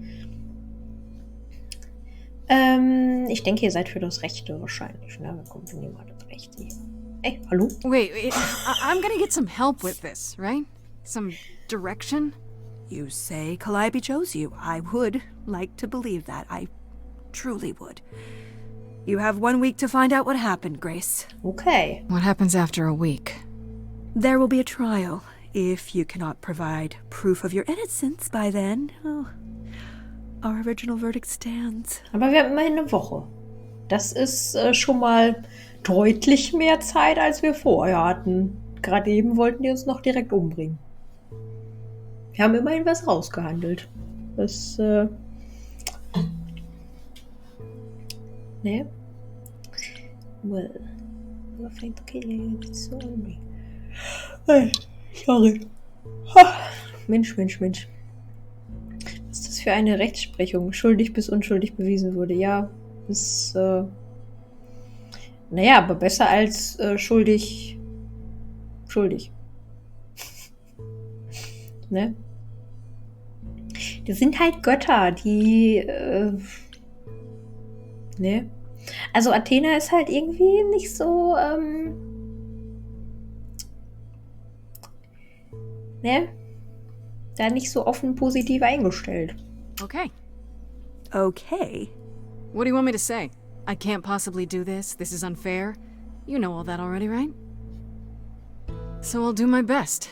Speaker 1: Ich denke, ihr seid für das Rechte wahrscheinlich. Ne? Wir kommen von mal das Rechte hier. Ey, hallo?
Speaker 6: Wait, I'm gonna get some help with this, right? Some direction?
Speaker 10: You say Calliope chose you. I would like to believe that. I truly would. You have 1 week to find out what happened, Grace.
Speaker 1: Okay.
Speaker 2: What happens after a week?
Speaker 10: There will be a trial. If you cannot provide proof of your innocence by then, our original verdict stands.
Speaker 1: Aber wir haben immerhin eine Woche. Das ist schon mal deutlich mehr Zeit, als wir vorher hatten. Gerade eben wollten die uns noch direkt umbringen. Wir haben immerhin was rausgehandelt. Das, ne? Well, I think the killer is so angry. Hey, sorry. Mensch. Was ist das für eine Rechtsprechung? Schuldig bis unschuldig bewiesen wurde. Ja, ist, naja, aber besser als schuldig. Ne? Die sind halt Götter, die Ne? Also Athena ist halt irgendwie nicht so, ne? Da nicht so offen positiv eingestellt.
Speaker 6: Okay.
Speaker 10: Okay.
Speaker 6: What do you want me to say? I can't possibly do this. This is unfair. You know all that already, right? So I'll do my best.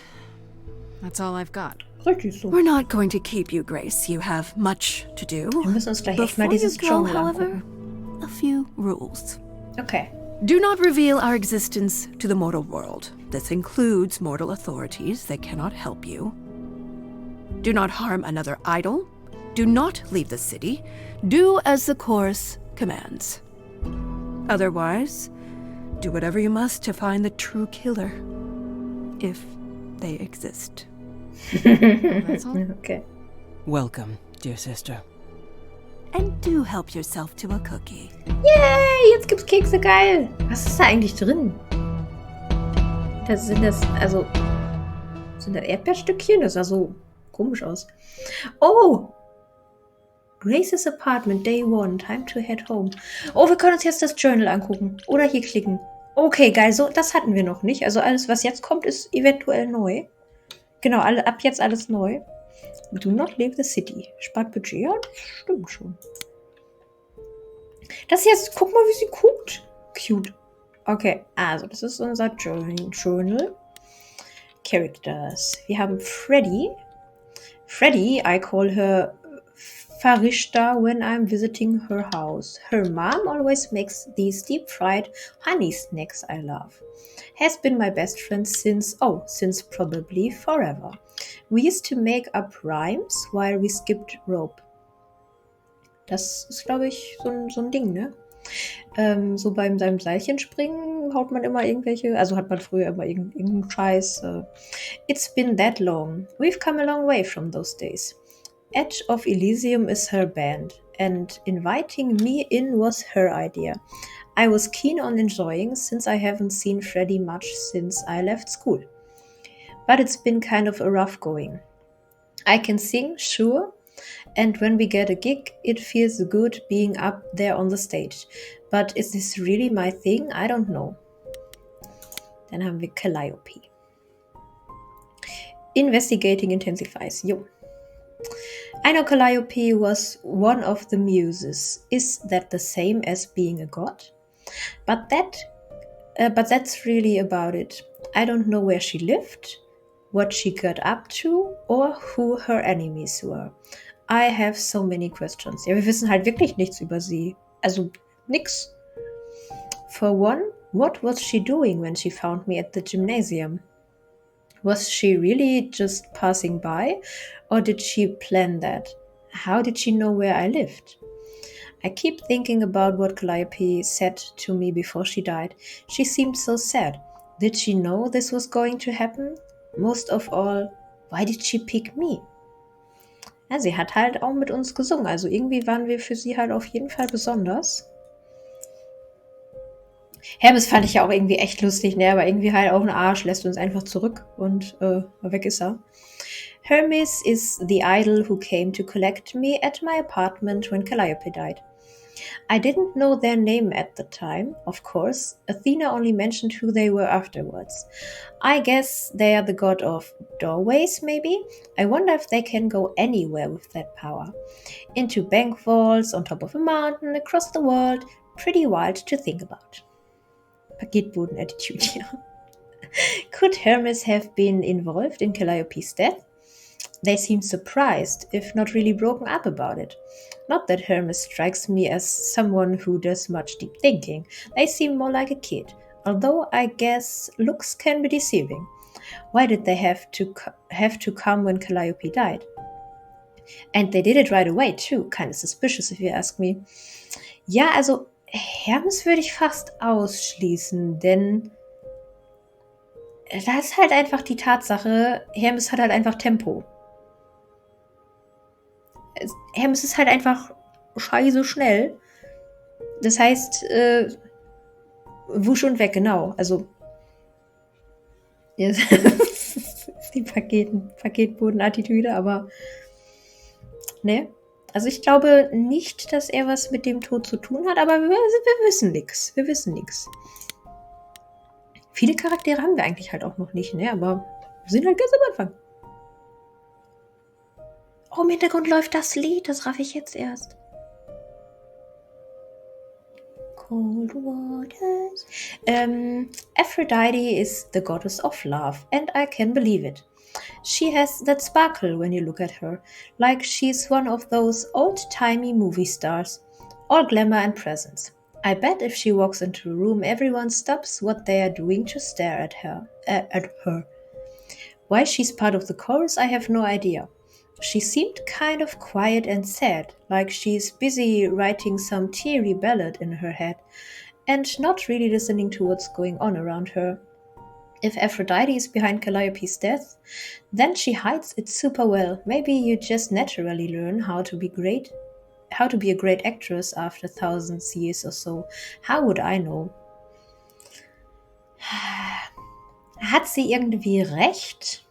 Speaker 6: That's all I've got.
Speaker 1: Richtig so.
Speaker 10: We're not going to keep you, Grace. You have much to do.
Speaker 1: Wir müssen uns gleich echt mal
Speaker 10: Before you
Speaker 1: dieses
Speaker 10: go,
Speaker 1: Dschungel
Speaker 10: however,
Speaker 1: angucken.
Speaker 10: a few rules.
Speaker 1: Okay.
Speaker 10: Do not reveal our existence to the mortal world. This includes mortal authorities that cannot help you. Do not harm another idol. Do not leave the city. Do as the chorus commands. Otherwise, do whatever you must to find the true killer. If they exist.
Speaker 6: That's all?
Speaker 1: Okay.
Speaker 13: Welcome, dear sister.
Speaker 10: And do help yourself to a cookie.
Speaker 1: Yay, jetzt gibt's Kekse, geil. Was ist da eigentlich drin? Sind das Erdbeerstückchen? Das sah so komisch aus. Oh! Grace's Apartment, Day 1. Time to head home. Oh, wir können uns jetzt das Journal angucken. Oder hier klicken. Okay, geil. So, das hatten wir noch nicht. Also alles, was jetzt kommt, ist eventuell neu. Genau, ab jetzt alles neu. Do not leave the city. Spart Budget? Ja, das stimmt schon. Das jetzt, guck mal, wie sie guckt. Cute. Okay, also das ist unser Journal. Characters. Wir haben Freddy. Freddy, I call her Farishta when I'm visiting her house. Her mom always makes these deep-fried honey snacks I love. Has been my best friend since probably forever. We used to make up rhymes while we skipped rope. Das ist, glaube ich, so ein Ding, ne? So beim Seilchenspringen haut man immer irgendwelche, also hat man früher immer irgendeinen Scheiß. It's been that long. We've come a long way from those days. Edge of Elysium is her band, and inviting me in was her idea. I was keen on enjoying, since I haven't seen Freddy much since I left school. But it's been kind of a rough going. I can sing, sure, and when we get a gig, it feels good being up there on the stage. But is this really my thing? I don't know. Dann haben wir Calliope. Investigating intensifies. Jo. I know Calliope was one of the muses. Is that the same as being a god? But that's really about it. I don't know where she lived, what she got up to, or who her enemies were. I have so many questions. Ja, wir wissen halt wirklich nichts über sie. Also nix. For one, what was she doing when she found me at the gymnasium? Was she really just passing by, or did she plan that? How did she know where I lived? I keep thinking about what Calliope said to me before she died. She seemed so sad. Did she know this was going to happen? Most of all, why did she pick me? Ja, sie hat halt auch mit uns gesungen, also irgendwie waren wir für sie halt auf jeden Fall besonders. Hermes fand ich ja auch irgendwie echt lustig, ne? Aber irgendwie halt auch ein Arsch, lässt uns einfach zurück und weg ist er. Hermes is the idol who came to collect me at my apartment when Calliope died. I didn't know their name at the time, of course. Athena only mentioned who they were afterwards. I guess they are the god of doorways, maybe? I wonder if they can go anywhere with that power. Into bank vaults, on top of a mountain, across the world. Pretty wild to think about. Paketboden-Attitude hier. Could Hermes have been involved in Calliope's death? They seem surprised, if not really broken up about it. Not that Hermes strikes me as someone who does much deep thinking. They seem more like a kid, although I guess looks can be deceiving. Why did they have to come when Calliope died? And they did it right away too. Kind of suspicious if you ask me. Ja, also Hermes würde ich fast ausschließen, denn da ist halt einfach die Tatsache, Hermes hat halt einfach Tempo. Hermes ist halt einfach scheiße schnell. Das heißt, wusch und weg, genau. Also, ja, das ist die Paketboden-Attitüde, aber ne, Also ich glaube nicht, dass er was mit dem Tod zu tun hat, aber wir wissen nichts. Wir wissen nichts. Viele Charaktere haben wir eigentlich halt auch noch nicht, ne? Aber wir sind halt ganz am Anfang. Oh, im Hintergrund läuft das Lied, das raff ich jetzt erst. Cold waters. Aphrodite is the goddess of love, and I can believe it. She has that sparkle when you look at her, like she's one of those old-timey movie stars, all glamour and presence. I bet if she walks into a room, everyone stops what they are doing to stare at her. Why she's part of the chorus, I have no idea. She seemed kind of quiet and sad, like she's busy writing some teary ballad in her head, and not really listening to what's going on around her. If Aphrodite is behind Calliope's death, then she hides it super well. Maybe you just naturally learn how to be a great actress after thousands years or so. How would I know? Hat sie irgendwie recht?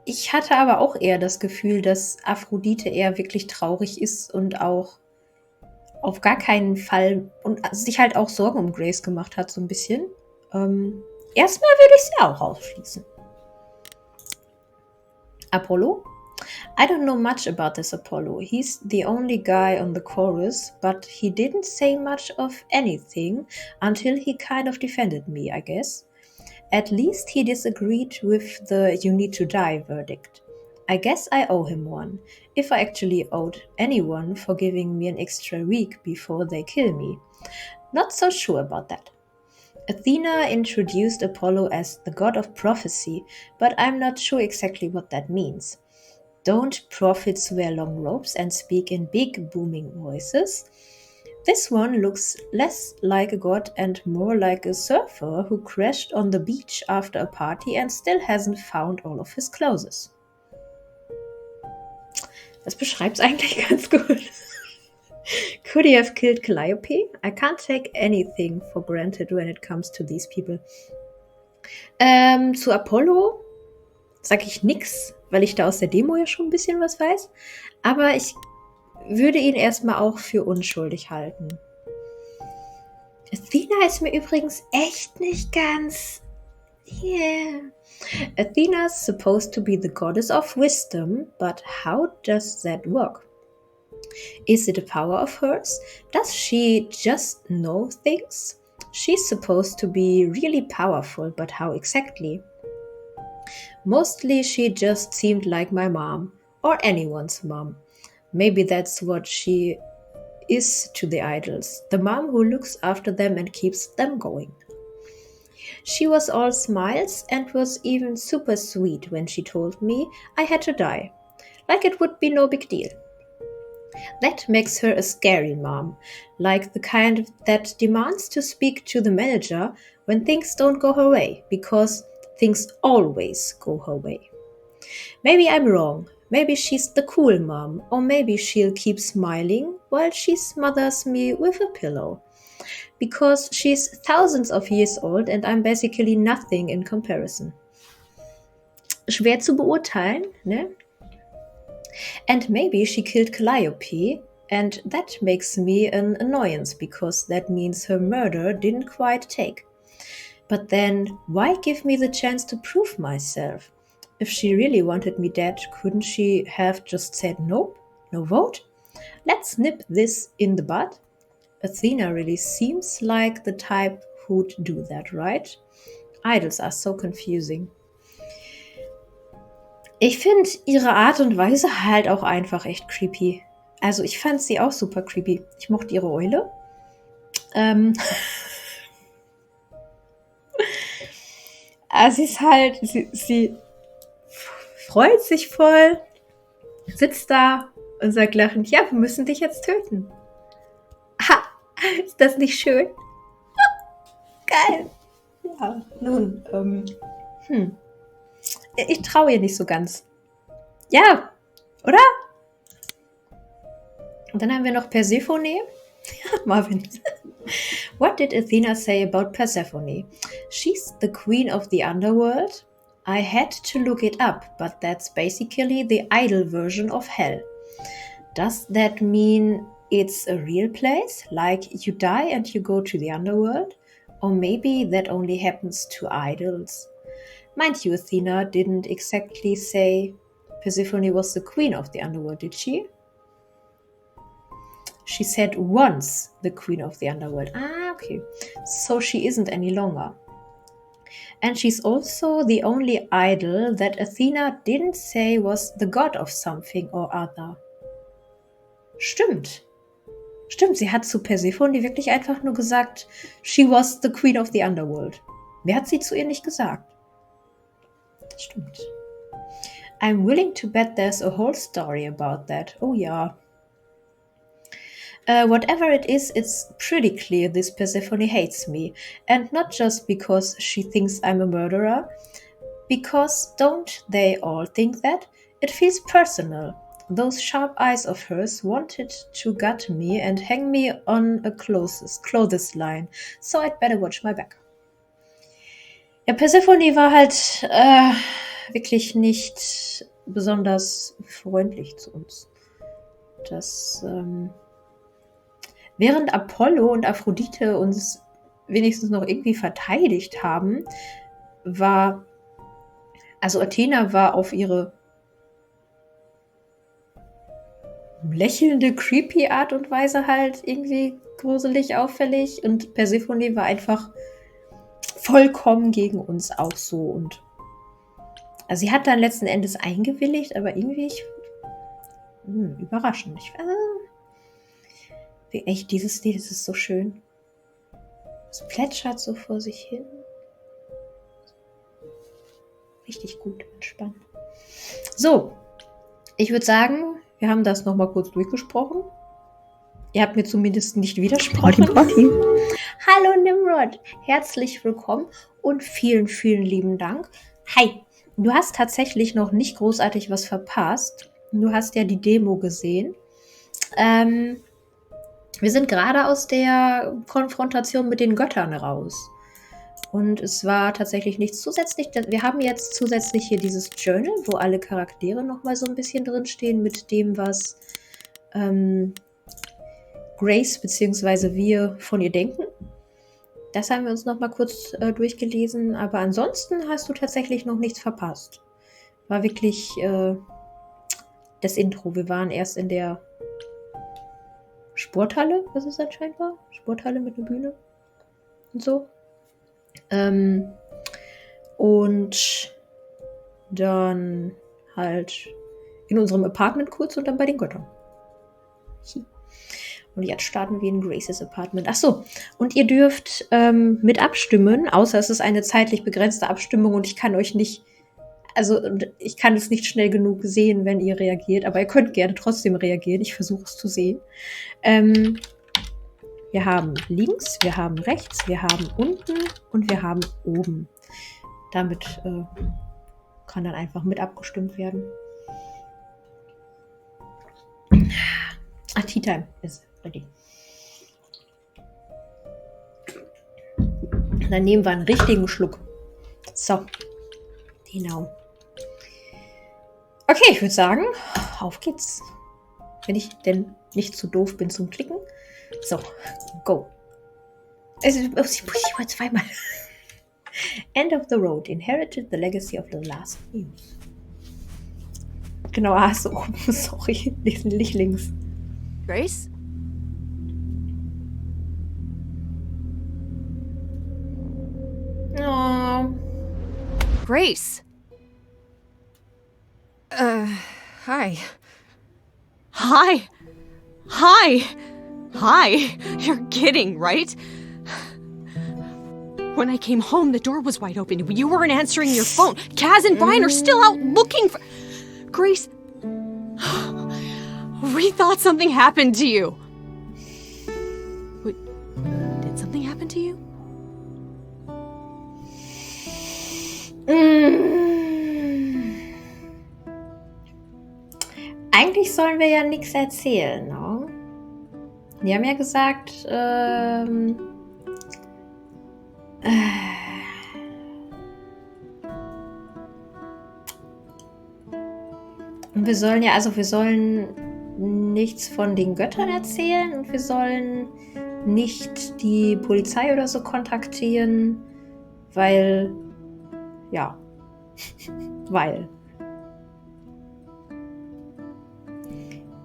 Speaker 1: Ich hatte aber auch eher das Gefühl, dass Aphrodite eher wirklich traurig ist und auch auf gar keinen Fall und sich halt auch Sorgen um Grace gemacht hat, so ein bisschen. Erstmal würde ich sie auch ausschließen. Apollo? I don't know much about this Apollo. He's the only guy on the chorus, but he didn't say much of anything until he kind of defended me, I guess. At least he disagreed with the "you need to die" verdict. I guess I owe him one, if I actually owed anyone for giving me an extra week before they kill me. Not so sure about that. Athena introduced Apollo as the god of prophecy, but I'm not sure exactly what that means. Don't prophets wear long robes and speak in big booming voices? This one looks less like a god and more like a surfer who crashed on the beach after a party and still hasn't found all of his clothes. Das beschreibt's eigentlich ganz gut. Could he have killed Calliope? I can't take anything for granted when it comes to these people. Zu Apollo sag ich nix, weil ich da aus der Demo ja schon ein bisschen was weiß. Aber ich würde ihn erstmal auch für unschuldig halten. Athena ist mir übrigens echt nicht ganz... Yeah. Athena's supposed to be the goddess of wisdom, but how does that work? Is it a power of hers? Does she just know things? She's supposed to be really powerful, but how exactly? Mostly she just seemed like my mom, or anyone's mom. Maybe that's what she is to the idols, the mom who looks after them and keeps them going. She was all smiles and was even super sweet when she told me I had to die, like it would be no big deal. That makes her a scary mom, like the kind that demands to speak to the manager when things don't go her way, because things always go her way. Maybe I'm wrong. Maybe she's the cool mom, or maybe she'll keep smiling while she smothers me with a pillow. Because she's thousands of years old and I'm basically nothing in comparison. Schwer zu beurteilen, ne? And maybe she killed Calliope, and that makes me an annoyance because that means her murder didn't quite take. But then, why give me the chance to prove myself? If she really wanted me dead, couldn't she have just said nope? No vote? Let's nip this in the bud. Athena really seems like the type who'd do that, right? Idols are so confusing. Ich finde ihre Art und Weise halt auch einfach echt creepy. Also ich fand sie auch super creepy. Ich mochte ihre Eule. Sie ist halt, sie freut sich voll, sitzt da und sagt lachend, ja, wir müssen dich jetzt töten. Ha, ist das nicht schön? Geil. Ja, nun, ich traue ihr nicht so ganz. Ja, oder? Und dann haben wir noch Persephone. Marvin. What did Athena say about Persephone? She's the queen of the underworld? I had to look it up, but that's basically the idol version of hell. Does that mean it's a real place? Like you die and you go to the underworld? Or maybe that only happens to idols? Mind you, Athena didn't exactly say Persephone was the queen of the underworld, did she? She said once the queen of the underworld. Ah, okay. So she isn't any longer. And she's also the only idol that Athena didn't say was the god of something or other. Stimmt. Stimmt, sie hat zu Persephone wirklich einfach nur gesagt, she was the queen of the underworld. Mehr hat sie zu ihr nicht gesagt. Stimmt. I'm willing to bet there's a whole story about that. Oh ja. Whatever it is, it's pretty clear this Persephone hates me. And not just because she thinks I'm a murderer. Because don't they all think that? It feels personal. Those sharp eyes of hers wanted to gut me and hang me on a clothesline. So I'd better watch my back. Ja, Persephone war halt wirklich nicht besonders freundlich zu uns. Das, während Apollo und Aphrodite uns wenigstens noch irgendwie verteidigt haben, Athena war auf ihre lächelnde, creepy Art und Weise halt irgendwie gruselig, auffällig, und Persephone war einfach vollkommen gegen uns auch so. Und also sie hat dann letzten Endes eingewilligt, aber irgendwie überraschend. Echt, dieses Lied, das ist so schön. Es plätschert so vor sich hin. Richtig gut, entspannt. So, ich würde sagen, wir haben das nochmal kurz durchgesprochen. Ihr habt mir zumindest nicht widersprochen. Hallo Nimrod, herzlich willkommen und vielen, vielen lieben Dank. Hi, du hast tatsächlich noch nicht großartig was verpasst. Du hast ja die Demo gesehen. Wir sind gerade aus der Konfrontation mit den Göttern raus. Und es war tatsächlich nichts zusätzlich. Wir haben jetzt zusätzlich hier dieses Journal, wo alle Charaktere nochmal so ein bisschen drinstehen mit dem, was Grace bzw. wir von ihr denken. Das haben wir uns nochmal kurz durchgelesen. Aber ansonsten hast du tatsächlich noch nichts verpasst. War wirklich das Intro. Wir waren erst in der Sporthalle, was es anscheinend war. Sporthalle mit einer Bühne und so. Und dann halt in unserem Apartment kurz und dann bei den Göttern. Und jetzt starten wir in Graces Apartment. Achso, und ihr dürft mit abstimmen, außer es ist eine zeitlich begrenzte Abstimmung und ich kann es nicht schnell genug sehen, wenn ihr reagiert, aber ihr könnt gerne trotzdem reagieren. Ich versuche es zu sehen. Wir haben links, wir haben rechts, wir haben unten und wir haben oben. Damit kann dann einfach mit abgestimmt werden. Tea Time ist ready. Dann nehmen wir einen richtigen Schluck. So. Genau. Okay, ich würde sagen, auf geht's. Wenn ich denn nicht zu doof bin zum Klicken. So, go. Ich wollte zweimal. End of the road. Inherited the legacy of the last news. Genau, so oben. Sorry, nicht links.
Speaker 3: Grace?
Speaker 1: Oh.
Speaker 3: Grace!
Speaker 2: Hi.
Speaker 3: Hi! Hi! Hi! You're kidding, right? When I came home, the door was wide open. You weren't answering your phone. Kaz and Brian are still out looking for... Grace... We thought something happened to you. Wait, did something happen to you?
Speaker 1: Eigentlich sollen wir ja nichts erzählen, ne? Die haben ja gesagt, und wir sollen nichts von den Göttern erzählen und wir sollen nicht die Polizei oder so kontaktieren, weil, ja, weil.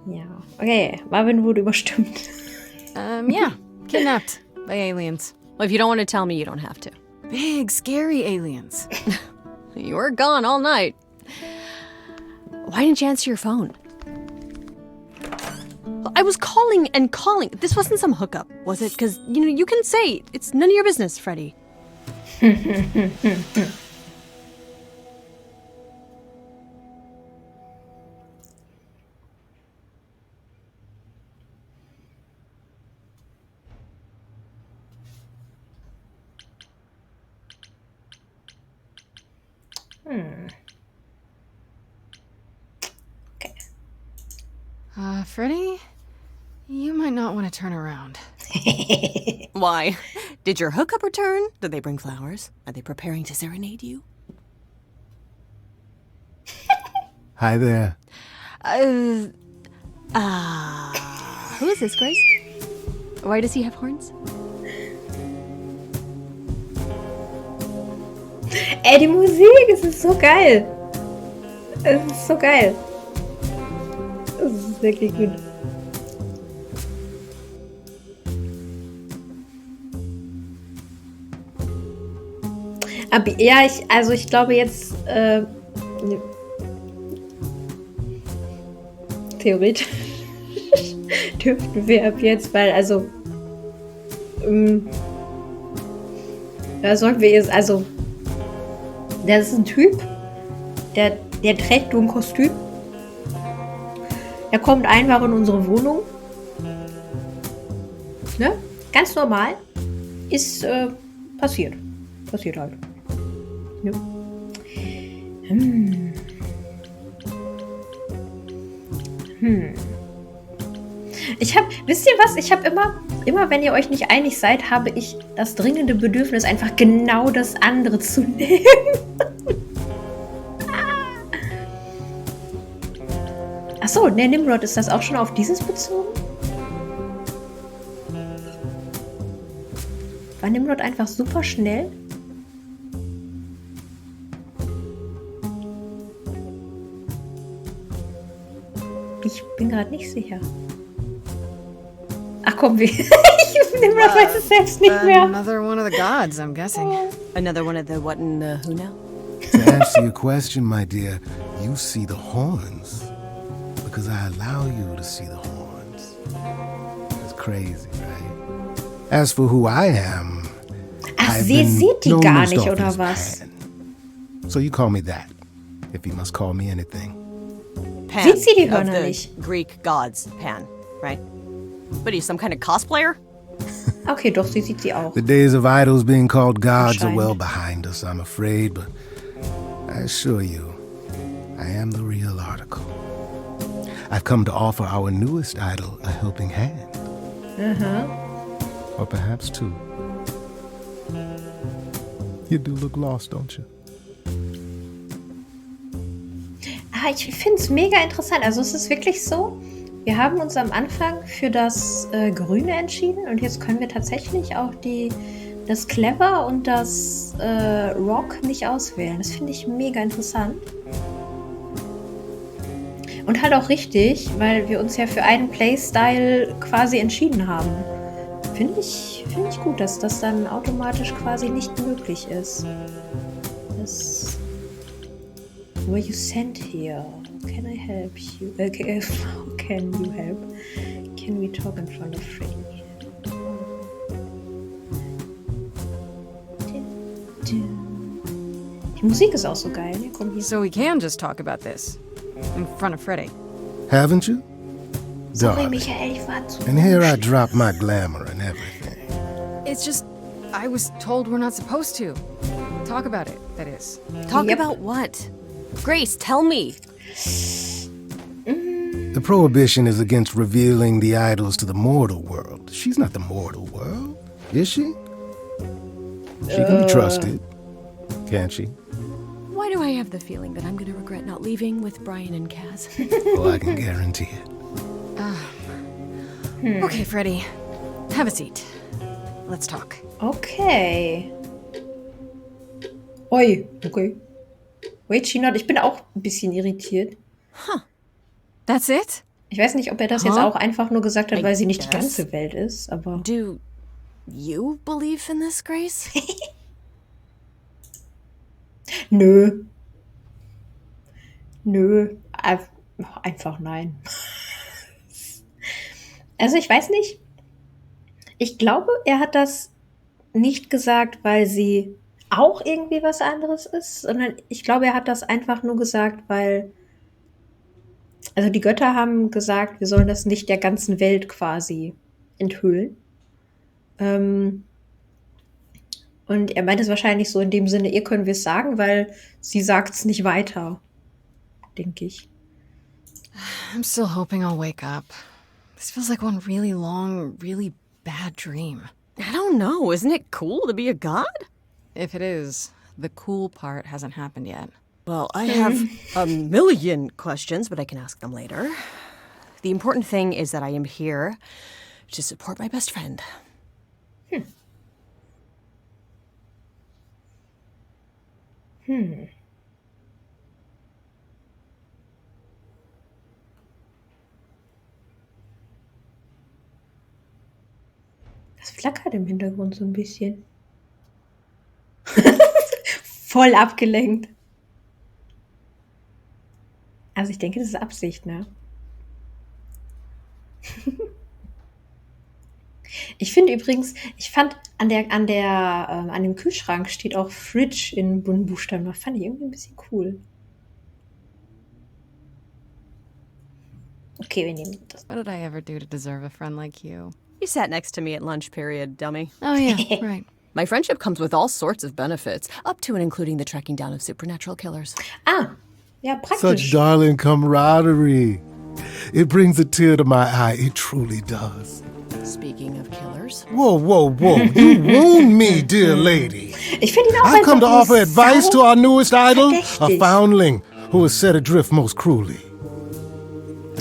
Speaker 1: Ja, okay, Marvin wurde überstimmt.
Speaker 2: Yeah, kidnapped by aliens.
Speaker 3: Well, if you don't want to tell me, you don't have to.
Speaker 2: Big, scary aliens.
Speaker 3: You were gone all night. Why didn't you answer your phone? I was calling and calling. This wasn't some hookup, was it? Because, you can say it's none of your business, Freddy.
Speaker 1: Okay.
Speaker 2: Freddy? You might not want to turn around.
Speaker 3: Why? Did your hookup return? Did they bring flowers? Are they preparing to serenade you?
Speaker 12: Hi there.
Speaker 3: Who is this, Grace? Why does he have horns?
Speaker 1: Ey, die Musik, es ist so geil. Es ist so geil. Es ist wirklich gut. Aber ja, ich glaube jetzt, theoretisch dürften wir ab jetzt, weil, da sollten wir jetzt, das ist ein Typ, der trägt nur ein Kostüm. Er kommt einfach in unsere Wohnung. Ne? Ganz normal. Ist passiert. Passiert halt. Ja. Wisst ihr was? Ich habe immer wenn ihr euch nicht einig seid, habe ich das dringende Bedürfnis, einfach genau das andere zu nehmen. Achso, ne, Nimrod, ist das auch schon auf dieses bezogen? War Nimrod einfach super schnell? Ich bin gerade nicht sicher. Ach komm, Nimrod weiß es selbst nicht mehr.
Speaker 2: Another one of the gods, I'm guessing.
Speaker 3: Another one of the what and the who now?
Speaker 12: To answer your question, my dear, you see the horns because I allow you to see the horns. That's crazy, right? As for who I am,
Speaker 1: Ach,
Speaker 12: I've
Speaker 1: sie
Speaker 12: been
Speaker 1: sieht die
Speaker 12: known
Speaker 1: gar
Speaker 12: most
Speaker 1: nicht,
Speaker 12: often
Speaker 1: oder
Speaker 12: as
Speaker 1: was?
Speaker 12: Pan. So you call me that, if you must call me anything.
Speaker 3: Pan.
Speaker 1: Sieht sie die
Speaker 3: Of
Speaker 1: Hörner
Speaker 3: the
Speaker 1: nicht?
Speaker 3: Greek gods, Pan, right? What are you, some kind of cosplayer?
Speaker 1: Okay, doch, sie sieht sie auch.
Speaker 12: The days of idols being called gods are
Speaker 1: Anscheinend.
Speaker 12: well behind us, I'm afraid, but I assure you, I am the real article. I've come to offer our newest idol a helping hand. Or perhaps two. You do look lost, don't you?
Speaker 1: Ich finde es mega interessant. Also es ist wirklich so, wir haben uns am Anfang für das Grüne entschieden und jetzt können wir tatsächlich auch das Clever und das Rock nicht auswählen. Das finde ich mega interessant. Und halt auch richtig, weil wir uns ja für einen Playstyle quasi entschieden haben. Finde ich gut, dass das dann automatisch quasi nicht möglich ist. Das Were you sent here? Can I help you? How can you help? Can we talk in front of Freddy? Die Musik ist auch so geil. Ne? Komm hier.
Speaker 2: So we can just talk about this in front of Freddy.
Speaker 12: Haven't you?
Speaker 1: Sorry,
Speaker 12: Darling.
Speaker 1: Michael, ich war zu.
Speaker 12: And here I drop my glamour and everything.
Speaker 2: It's just, I was told we're not supposed to. Talk about it, that is.
Speaker 3: Talk
Speaker 1: Yep.
Speaker 3: about what? Grace, tell me.
Speaker 12: The prohibition is against revealing the idols to the mortal world. She's not the mortal world, is she? She can be trusted, can't she?
Speaker 3: Why do I have the feeling that I'm going to regret not leaving with Brian and Kaz?
Speaker 12: Oh, I can guarantee it.
Speaker 2: Okay, Freddy. Have a seat. Let's talk.
Speaker 1: Okay. Oi, okay. Wait, Chinot, ich bin auch ein bisschen irritiert.
Speaker 2: That's it?
Speaker 1: Ich weiß nicht, ob er das jetzt auch einfach nur gesagt hat, weil sie nicht die ganze Welt ist, aber...
Speaker 3: Do you believe in this, Grace?
Speaker 1: Nö. Einfach nein. Also ich weiß nicht. Ich glaube, er hat das nicht gesagt, weil sie auch irgendwie was anderes ist, sondern ich glaube, er hat das einfach nur gesagt, weil... Also die Götter haben gesagt, wir sollen das nicht der ganzen Welt quasi enthüllen. Und er meint es wahrscheinlich so in dem Sinne, ihr können wir es sagen, weil sie sagt es nicht weiter, denke ich.
Speaker 2: I'm still hoping I'll wake up. This feels like one really long, really bad dream.
Speaker 3: I don't know. Isn't it cool to be a god?
Speaker 2: If it is, the cool part hasn't happened yet.
Speaker 3: Well, I have a million questions, but I can ask them later. The important thing is that I am here to support my best friend.
Speaker 1: Das flackert im Hintergrund so ein bisschen. Voll abgelenkt. Also ich denke, das ist Absicht, ne? Ich finde übrigens, an dem Kühlschrank steht auch Fridge in bunten Buchstaben. Das fand ich irgendwie ein bisschen cool. Okay, wir nehmen das.
Speaker 2: What did I ever do to deserve a friend like you?
Speaker 3: You sat next to me at lunch period, dummy.
Speaker 2: Oh, yeah, right.
Speaker 3: My friendship comes with all sorts of benefits, up to and including the tracking down of supernatural killers.
Speaker 1: Ah, ja, praktisch.
Speaker 12: Such darling camaraderie. It brings a tear to my eye. It truly does.
Speaker 3: Speaking of killers.
Speaker 12: Whoa, whoa, whoa. You wound me, dear lady.
Speaker 1: Ich finde ihn auch
Speaker 12: I've come to
Speaker 1: einfach
Speaker 12: offer advice to our newest idol, a
Speaker 1: verdächtig.
Speaker 12: foundling who is set adrift most cruelly.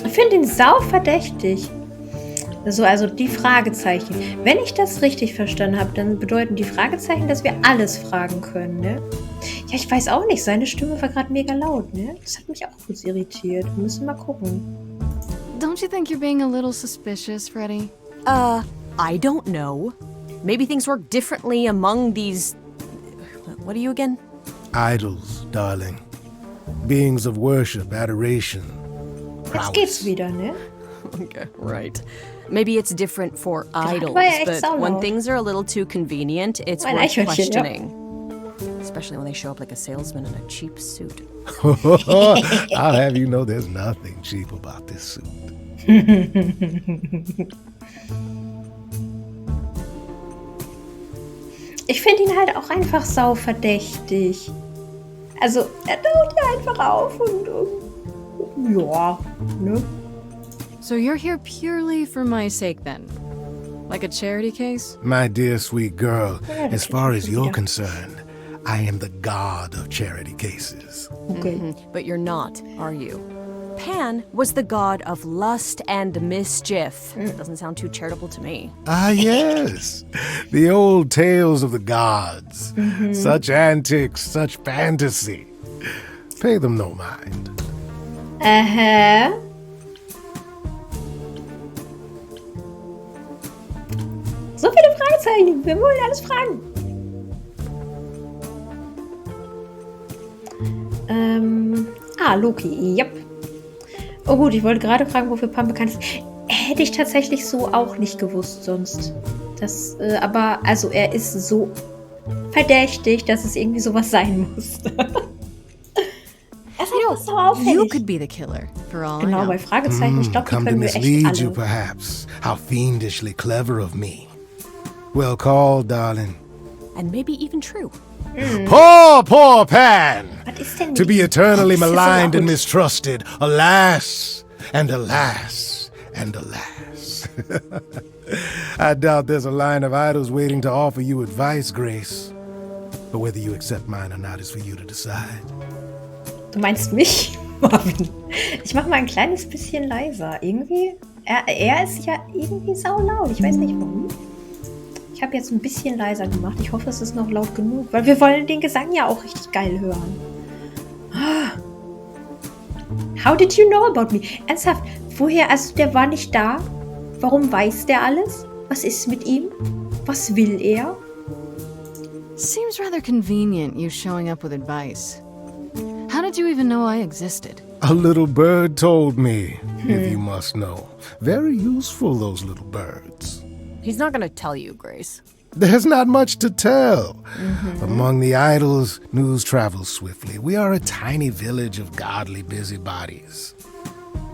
Speaker 1: Ich finde ihn sau verdächtig. Also die Fragezeichen. Wenn ich das richtig verstanden habe, dann bedeuten die Fragezeichen, dass wir alles fragen können, ne? Ja, ich weiß auch nicht. Seine Stimme war gerade mega laut, ne? Das hat mich auch kurz irritiert. Wir müssen mal gucken.
Speaker 2: Don't you think you're being a little suspicious, Freddy?
Speaker 3: I don't know. Maybe things work differently among these... What are you again?
Speaker 12: Idols, darling. Beings of worship, adoration.
Speaker 1: Jetzt geht's wieder, ne?
Speaker 3: Okay, right. Maybe it's different for idols,
Speaker 1: war er echt
Speaker 3: but
Speaker 1: saulaut.
Speaker 3: when things are a little too convenient, it's
Speaker 1: Ein
Speaker 3: worth
Speaker 1: Eichhörnchen, ja.
Speaker 3: questioning. Especially when they show up like a salesman in a cheap suit.
Speaker 12: I'll have you know there's nothing cheap about this suit.
Speaker 1: Ich finde ihn halt auch einfach sau verdächtig. Also, er taucht ja einfach auf und ja, ne?
Speaker 2: So you're here purely for my sake, then? Like a charity case?
Speaker 12: My dear sweet girl, as far as you're concerned, I am the god of charity cases.
Speaker 1: Okay.
Speaker 3: But you're not, are you? Pan was the god of lust and mischief. Doesn't sound too charitable to me.
Speaker 12: Ah, yes. The old tales of the gods. Such antics, such fantasy. Pay them no mind.
Speaker 1: So viele Fragezeichen. Wir wollen alles fragen. Loki. Yep. Oh gut, ich wollte gerade fragen, wofür Pan bekannt ist. Hätte ich tatsächlich so auch nicht gewusst sonst. Das, aber, also er ist so verdächtig, dass es irgendwie sowas sein muss. So auffällig.
Speaker 2: You could be the killer, for all I
Speaker 1: Genau,
Speaker 2: know.
Speaker 1: bei Fragezeichen. Ich glaube, die
Speaker 12: Come to
Speaker 1: können wir echt
Speaker 12: mislead you,
Speaker 1: alle.
Speaker 12: perhaps. How fiendishly clever of me. Well called, darling.
Speaker 3: And maybe even true.
Speaker 12: Poor, poor Pan!
Speaker 1: Was ist denn
Speaker 12: To be
Speaker 1: mit-
Speaker 12: eternally
Speaker 1: Das ist so
Speaker 12: maligned and
Speaker 1: laut.
Speaker 12: mistrusted. Alas, and alas, and alas. I doubt there's a line of idols waiting to offer you advice, Grace. But whether you accept mine or not is for you to decide.
Speaker 1: Du meinst mich? Marvin. Ich mache mal ein kleines bisschen leiser. Irgendwie, er ist ja irgendwie saulaut. Ich weiß nicht warum. Ich habe jetzt ein bisschen leiser gemacht. Ich hoffe, es ist noch laut genug, weil wir wollen den Gesang ja auch richtig geil hören. How did you know about me? Ernsthaft, woher, also der war nicht da? Warum weiß der alles? Was ist mit ihm? Was will er?
Speaker 2: Seems rather convenient, you showing up with advice. How did you even know I existed?
Speaker 12: A little bird told me, if you must know. Very useful, those little birds.
Speaker 3: He's not gonna tell you, Grace.
Speaker 12: There's not much to tell. Among the idols, news travels swiftly. We are a tiny village of godly busybodies.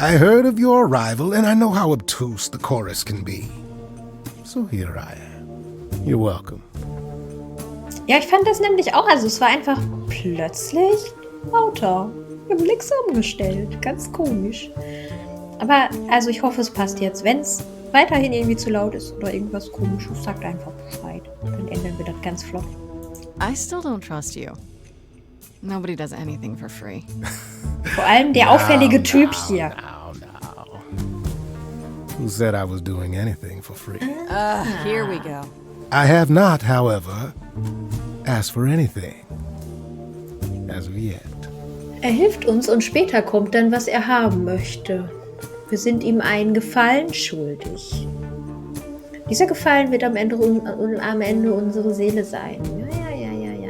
Speaker 12: I heard of your arrival, and I know how obtuse the chorus can be. So here I am. You're welcome.
Speaker 1: Ja, ich fand das nämlich auch. Also es war einfach plötzlich lauter. Wir haben nichts umgestellt. Ganz komisch. Aber also ich hoffe, es passt jetzt. Wenn es weiterhin irgendwie zu laut ist oder irgendwas Komisches, sagt einfach Bescheid. Dann ändern wir das ganz flott.
Speaker 2: I still don't trust you. Nobody does anything for free.
Speaker 1: Vor allem der auffällige Typ hier.
Speaker 12: Now. Who said I was doing anything for free?
Speaker 3: Here we go.
Speaker 12: I have not, however, asked for anything. As of yet.
Speaker 1: Er hilft uns und später kommt dann, was er haben möchte. Wir sind ihm einen Gefallen schuldig. Dieser Gefallen wird am Ende unsere Seele sein. Ja,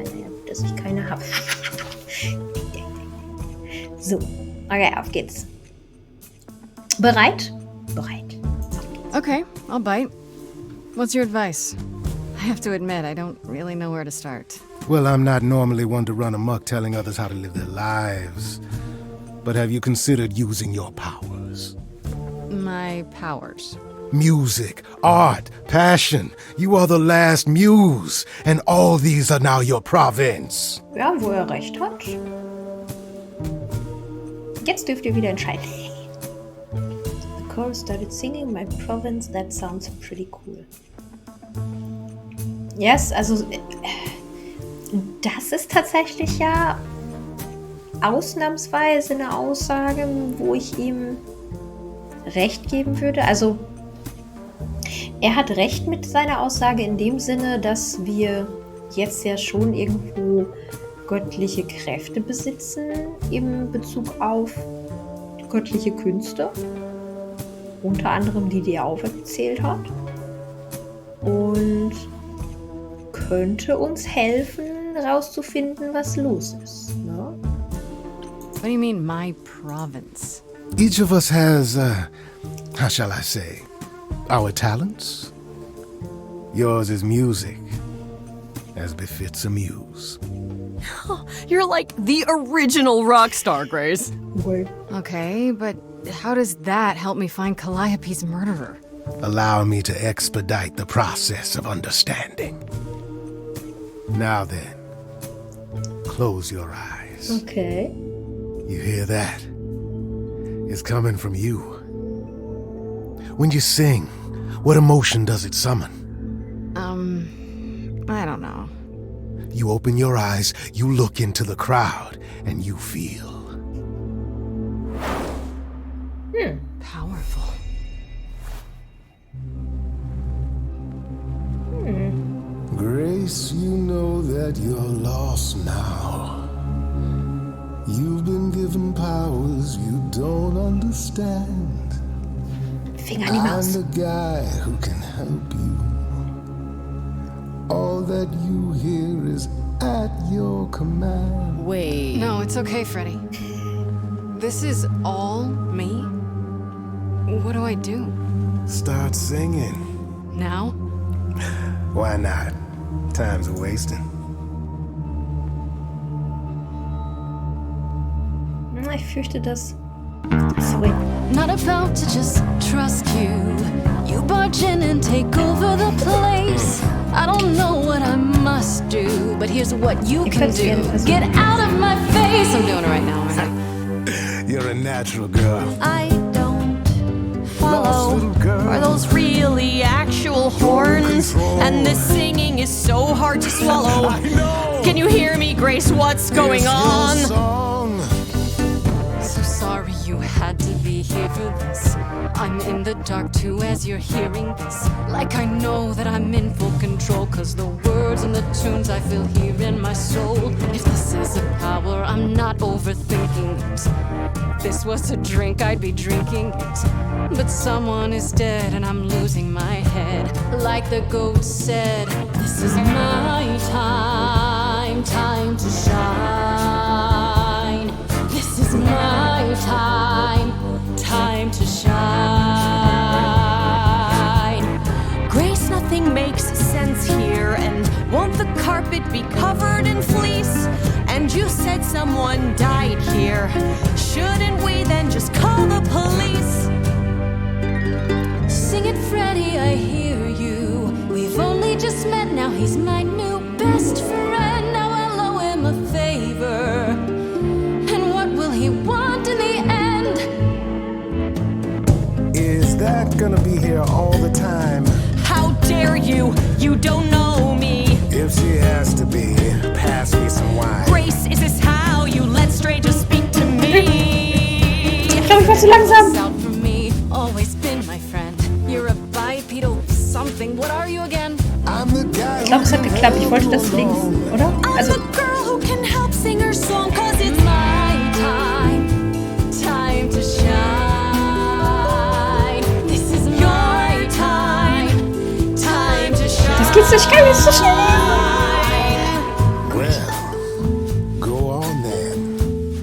Speaker 1: dass ich keine habe. So, okay, auf geht's. Bereit? Bereit.
Speaker 2: Okay, I'll bite. What's your advice? I have to admit, I don't really know where to start.
Speaker 12: Well, I'm not normally one to run amok telling others how to live their lives. But have you considered using your powers?
Speaker 2: My powers.
Speaker 12: Music, art, passion. You are the last muse, and all these are now your province.
Speaker 1: Ja, wo er recht hat. Jetzt dürft ihr wieder entscheiden. The chorus started singing my province. That sounds pretty cool. Yes, also das ist tatsächlich ja ausnahmsweise eine Aussage, wo ich ihm recht geben würde. Also er hat recht mit seiner Aussage in dem Sinne, dass wir jetzt ja schon irgendwo göttliche Kräfte besitzen im Bezug auf göttliche Künste. Unter anderem die er aufgezählt hat. Und könnte uns helfen, rauszufinden, was los ist. Ne?
Speaker 2: What do you mean, my province?
Speaker 12: Each of us has, how shall I say, our talents. Yours is music, as befits a muse.
Speaker 3: You're like the original rock star, Grace.
Speaker 2: Okay, but how does that help me find Calliope's murderer?
Speaker 12: Allow me to expedite the process of understanding. Now then, close your eyes.
Speaker 1: Okay.
Speaker 12: You hear that? It's coming from you. When you sing, what emotion does it summon?
Speaker 2: I don't know.
Speaker 12: You open your eyes, you look into the crowd, and you feel.
Speaker 2: Powerful.
Speaker 12: Grace, you know that you're lost now. You've been given powers you don't understand.
Speaker 1: Finger an die Maus.
Speaker 12: I'm the guy who can help you. All that you hear is at your command.
Speaker 3: Wait.
Speaker 2: No, it's okay, Freddy. This is all me? What do I do?
Speaker 12: Start singing.
Speaker 2: Now?
Speaker 12: Why not? Time's a wasting.
Speaker 1: Ich fürchte das. Sorry.
Speaker 7: Not about to just trust you. You barge in and take over the place. I don't know what I must do, but here's what you can do. Get out of my face.
Speaker 2: I'm doing it right now, right?
Speaker 12: You're a natural girl.
Speaker 7: I don't follow.
Speaker 3: Are those really actual horns? And this singing is so hard to swallow.
Speaker 12: I know.
Speaker 3: Can you hear me, Grace? What's going on?
Speaker 12: Song.
Speaker 7: So
Speaker 6: this. I'm in the dark too as you're hearing this. Like I know that I'm in full control, 'cause the words and the tunes I feel here in my soul. If this is a power, I'm not overthinking it. If this was a drink, I'd be drinking it. But someone is dead and I'm losing my head. Like the goat said, this is my time, time to shine. This is my time, time to shine.
Speaker 9: Grace, nothing makes sense here. And won't the carpet be covered in fleece? And you said someone died here. Shouldn't we then just call the police?
Speaker 7: Sing it, Freddie, I hear you. We've only just met, now he's my new best friend. Now I'll owe him a favor. And what will he want in the end?
Speaker 12: Is that gonna be here all the time?
Speaker 9: How dare you? You don't know me.
Speaker 12: If she has to be, pass me some wine.
Speaker 9: Grace, is this how you let strangers speak to me?
Speaker 1: Ich glaube, ich war zu langsam.
Speaker 6: Out for me, always been my friend. You're a bipedal something. What are you again?
Speaker 12: I'm the guy.
Speaker 1: Ich glaube, es hat geklappt. Ich wollte das links, oder? Also,
Speaker 9: I'm the girl who can help sing her song, 'cause it's my time, time to shine. This is your time, time to shine.
Speaker 1: das geht's nicht, kann jetzt so schnell lesen.
Speaker 12: Well, go on then.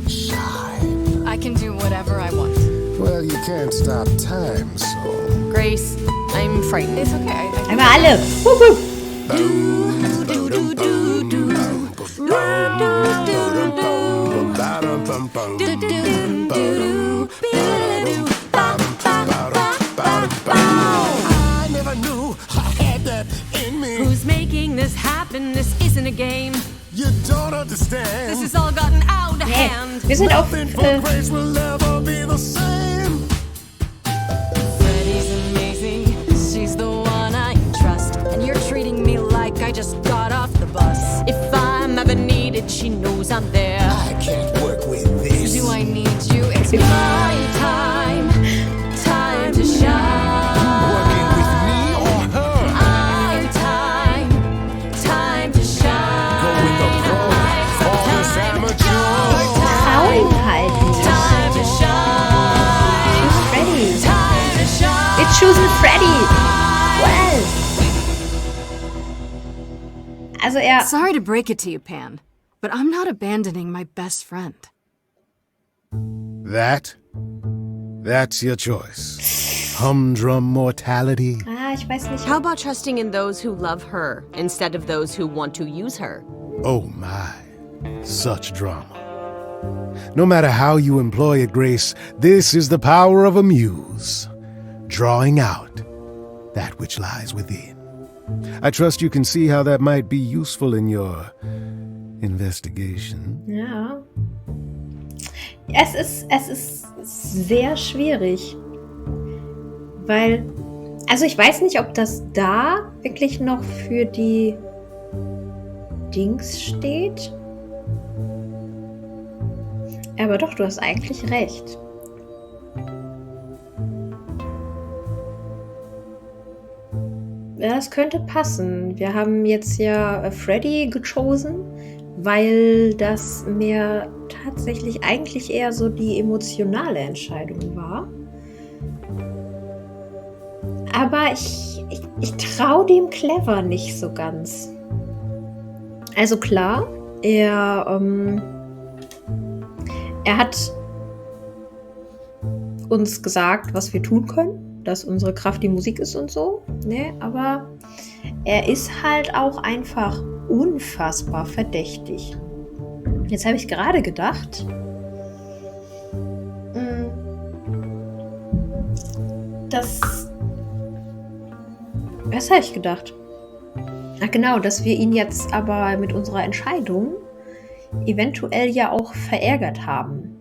Speaker 12: Shine.
Speaker 6: I can do whatever I want.
Speaker 12: Well, you can't stop time, so.
Speaker 3: Grace, I'm frightened.
Speaker 6: It's okay.
Speaker 1: Einmal alle. Wupp, wupp.
Speaker 12: I never knew I had that in me.
Speaker 9: Who's making this happen? This isn't a game.
Speaker 12: You don't understand.
Speaker 9: This has all gotten out of
Speaker 1: Nee,
Speaker 9: hand.
Speaker 1: wir sind auf.
Speaker 12: Nothing for Grace will never be the same.
Speaker 6: Freddie's amazing. She's the one I trust. And you're treating me like I just got off the bus.
Speaker 9: If I'm ever needed, she knows I'm there.
Speaker 12: I can't work with this.
Speaker 6: Do I need you? It's my time, time to shine.
Speaker 12: Working with me or her?
Speaker 6: Our time, time to shine.
Speaker 12: Go with the flow. All this amateur.
Speaker 1: Trauen halten.
Speaker 6: Time to shine.
Speaker 1: Choose Freddy.
Speaker 6: Time to shine.
Speaker 1: It's choosing Freddy. Well. Also er.
Speaker 2: Sorry to break it to you, Pan, but I'm not abandoning my best friend.
Speaker 12: That's your choice. Humdrum mortality.
Speaker 1: Ich weiß nicht.
Speaker 9: How about trusting in those who love her instead of those who want to use her?
Speaker 12: Oh my, such drama. No matter how you employ it, Grace, this is the power of a muse, drawing out that which lies within. I trust you can see how that might be useful in your investigation.
Speaker 1: Ja. Es ist sehr schwierig. Weil, also ich weiß nicht, ob das da wirklich noch für die Dings steht. Aber doch, du hast eigentlich recht. Ja, das könnte passen. Wir haben jetzt ja Freddy gechosen, weil das mehr tatsächlich eigentlich eher so die emotionale Entscheidung war. Aber ich traue dem Clever nicht so ganz. Also klar, er hat uns gesagt, was wir tun können, dass unsere Kraft die Musik ist und so, ne? Aber er ist halt auch einfach unfassbar verdächtig. Jetzt habe ich gerade gedacht, was habe ich gedacht? Ach genau, dass wir ihn jetzt aber mit unserer Entscheidung eventuell ja auch verärgert haben.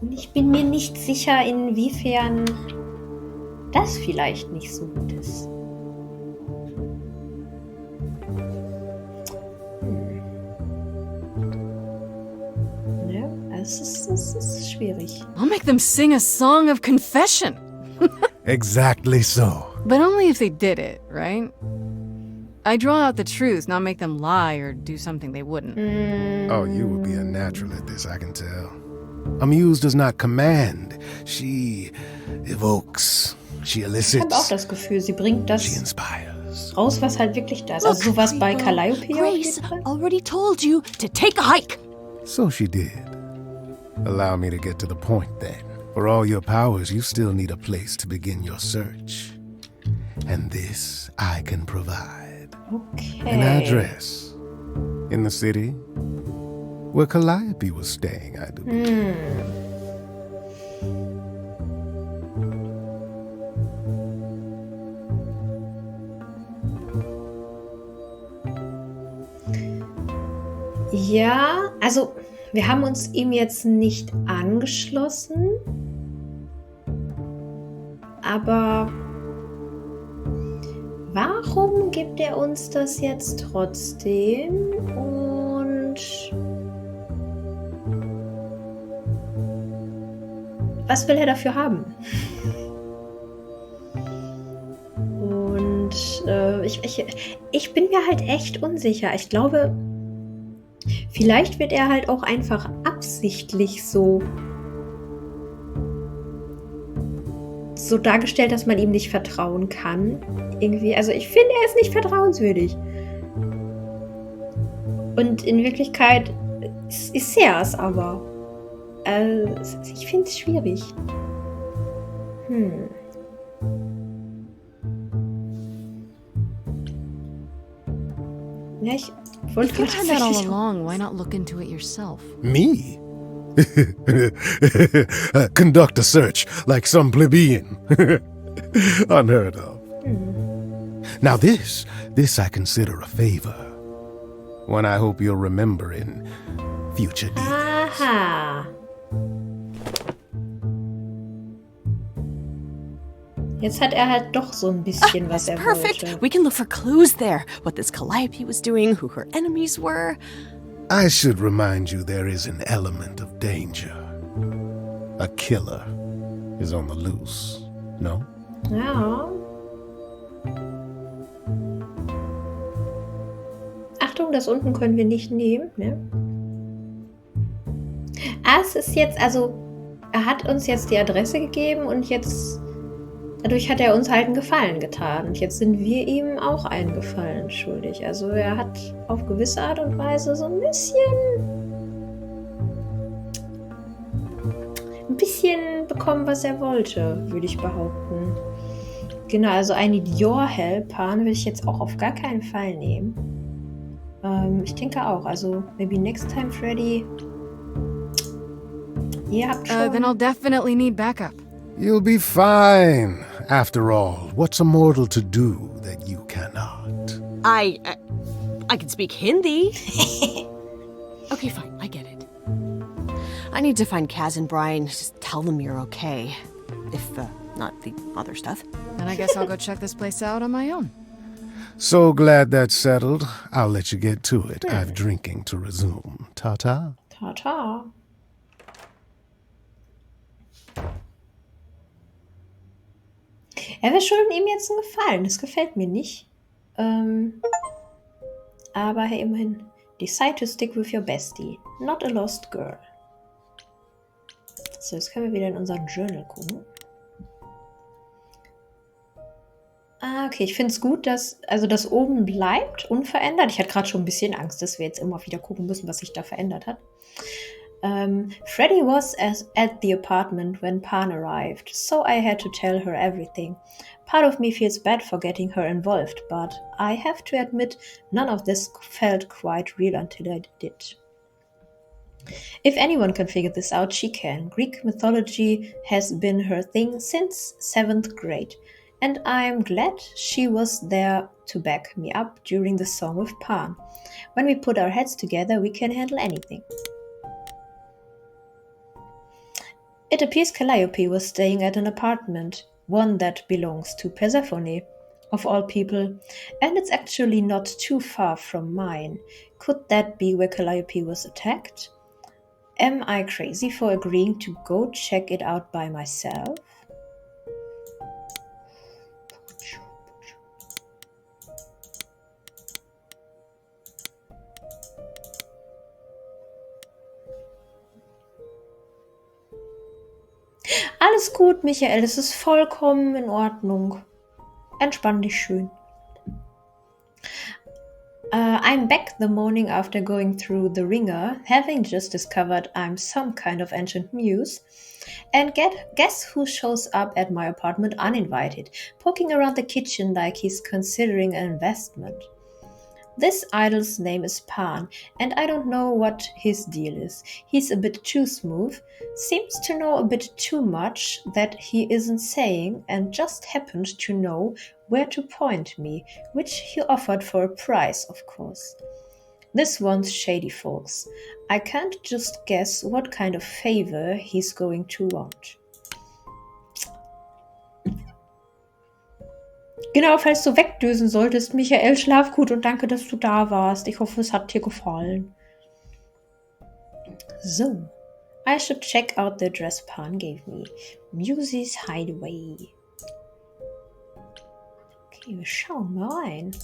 Speaker 1: Und ich bin mir nicht sicher, inwiefern das vielleicht nicht so gut ist. Ja, ist schwierig.
Speaker 6: I'll make them sing a song of confession.
Speaker 12: Exactly so.
Speaker 6: But only if they did it, right? I draw out the truth, not make them lie or do something they wouldn't.
Speaker 12: Oh, you would be a natural at this, I can tell. A muse does not command. She evokes. She
Speaker 1: Ich habe auch
Speaker 12: elicits.
Speaker 1: das Gefühl, sie bringt
Speaker 12: She
Speaker 1: das
Speaker 12: inspires.
Speaker 1: raus, was halt wirklich da ist. Also sowas bei Calliope auf
Speaker 13: Grace
Speaker 1: jeden Fall.
Speaker 13: already told you to take a hike.
Speaker 12: So she did. Allow me to get to the point then. For all your powers, you still need a place to begin your search. And this I can provide.
Speaker 1: Okay.
Speaker 12: An address. In the city. Where Calliope was staying, I do believe.
Speaker 1: Ja, also wir haben uns ihm jetzt nicht angeschlossen, aber warum gibt er uns das jetzt trotzdem? Und was will er dafür haben? Und ich bin mir halt echt unsicher. Ich glaube, vielleicht wird er halt auch einfach absichtlich so dargestellt, dass man ihm nicht vertrauen kann. Irgendwie, also ich finde, er ist nicht vertrauenswürdig. Und in Wirklichkeit ist er es aber. Ich finde es schwierig. Ja, ich wollte
Speaker 6: If you
Speaker 1: gerade
Speaker 6: had that all
Speaker 1: tatsächlich-
Speaker 6: along, why not look into it yourself?
Speaker 12: Me? Conduct a search like some plebeian. Unheard of. Now this I consider a favor. One I hope you'll remember in future dealings.
Speaker 1: Aha. Jetzt hat er halt doch so ein bisschen, was er
Speaker 13: Perfect.
Speaker 1: wollte.
Speaker 13: We can look for clues there. What this Calliope was doing, who her enemies were.
Speaker 12: I should remind you there is an element of danger. A killer is on the loose, no?
Speaker 1: Ja. Achtung, das unten können wir nicht nehmen, ne? Es ist jetzt, also, er hat uns jetzt die Adresse gegeben und jetzt, dadurch hat er uns halt einen Gefallen getan. Und jetzt sind wir ihm auch einen Gefallen schuldig. Also er hat auf gewisse Art und Weise so ein bisschen bekommen, was er wollte, würde ich behaupten. Genau, also I need your help, Pan, will ich jetzt auch auf gar keinen Fall nehmen. Ich denke auch, also maybe next time, Freddy. Ihr habt schon...
Speaker 6: Then I'll definitely need backup.
Speaker 12: You'll be fine. After all, what's a mortal to do that you cannot?
Speaker 13: I can speak Hindi. Okay, fine. I get it. I need to find Kaz and Brian. Just tell them you're okay. If, not the other stuff.
Speaker 6: Then I guess I'll go check this place out on my own.
Speaker 12: So glad that's settled. I'll let you get to it. I've drinking to resume. Ta-ta.
Speaker 1: Ta-ta. Ja, wir schulden ihm jetzt einen Gefallen. Das gefällt mir nicht. Aber hey, immerhin. Decide to stick with your bestie. Not a lost girl. So, jetzt können wir wieder in unseren Journal gucken. Okay, ich finde es gut, dass das oben bleibt, unverändert. Ich hatte gerade schon ein bisschen Angst, dass wir jetzt immer wieder gucken müssen, was sich da verändert hat. Freddy was at the apartment when Pan arrived, so I had to tell her everything. Part of me feels bad for getting her involved, but I have to admit none of this felt quite real until I did. If anyone can figure this out, she can. Greek mythology has been her thing since 7th grade, and I'm glad she was there to back me up during the song with Pan. When we put our heads together, we can handle anything. It appears Calliope was staying at an apartment, one that belongs to Persephone, of all people, and it's actually not too far from mine. Could that be where Calliope was attacked? Am I crazy for agreeing to go check it out by myself? Alles gut, Michael, es ist vollkommen in Ordnung. Entspann dich schön. I'm back the morning after going through the ringer, having just discovered I'm some kind of ancient muse. And guess who shows up at my apartment uninvited, poking around the kitchen like he's considering an investment. This idol's name is Pan, and I don't know what his deal is. He's a bit too smooth, seems to know a bit too much that he isn't saying, and just happened to know where to point me, which he offered for a price, of course. This one's shady, folks. I can't just guess what kind of favor he's going to want. Genau, falls du wegdösen solltest, Michael, schlaf gut und danke, dass du da warst. Ich hoffe, es hat dir gefallen. So, I should check out the address Pan gave me. Musy's Hideaway. Okay, wir schauen mal rein.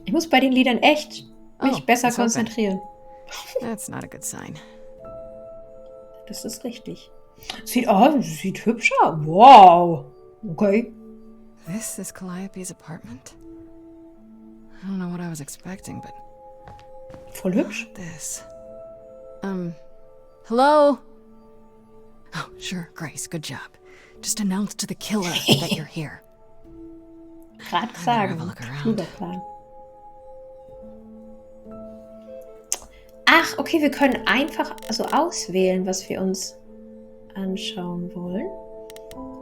Speaker 1: Ich muss bei den Liedern echt mich besser konzentrieren.
Speaker 2: That's not a good sign.
Speaker 1: Das ist richtig. Sieht hübsch aus. Wow. Okay.
Speaker 2: This is Calliope's apartment? I don't know what I was expecting, but...
Speaker 1: Voll hübsch.
Speaker 2: This. Hello? Oh, sure, Grace, good job. Just announce to the killer that you're here.
Speaker 1: Grad sagen.
Speaker 2: Have a look around.
Speaker 1: Plan. Ach, okay, wir können einfach so auswählen, was wir uns anschauen wollen.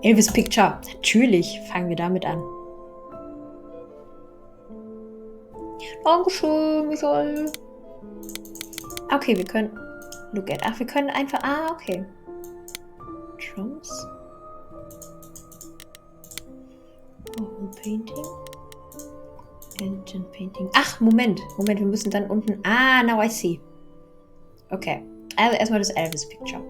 Speaker 1: Elvis Picture. Natürlich fangen wir damit an. Dankeschön, Michael. Okay, wir können... Look at. Ach, wir können einfach... Ah, okay. Drums. Oh, Painting. Engine Painting. Ach, Moment, wir müssen dann unten... Ah, now I see. Okay, also erstmal das Elvis Picture.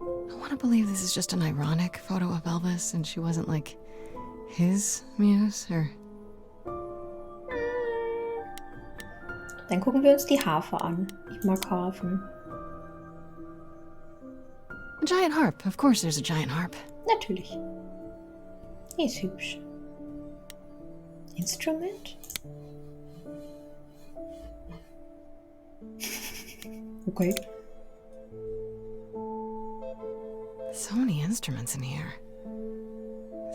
Speaker 2: I want to believe this is just an ironic photo of Elvis and she wasn't like his muse, or...
Speaker 1: Dann gucken wir uns die Harfe an. Ich mag Harfen.
Speaker 2: A giant harp. Of course there's a giant harp.
Speaker 1: Natürlich. Die ist hübsch. Instrument? Okay.
Speaker 2: So many instruments in here.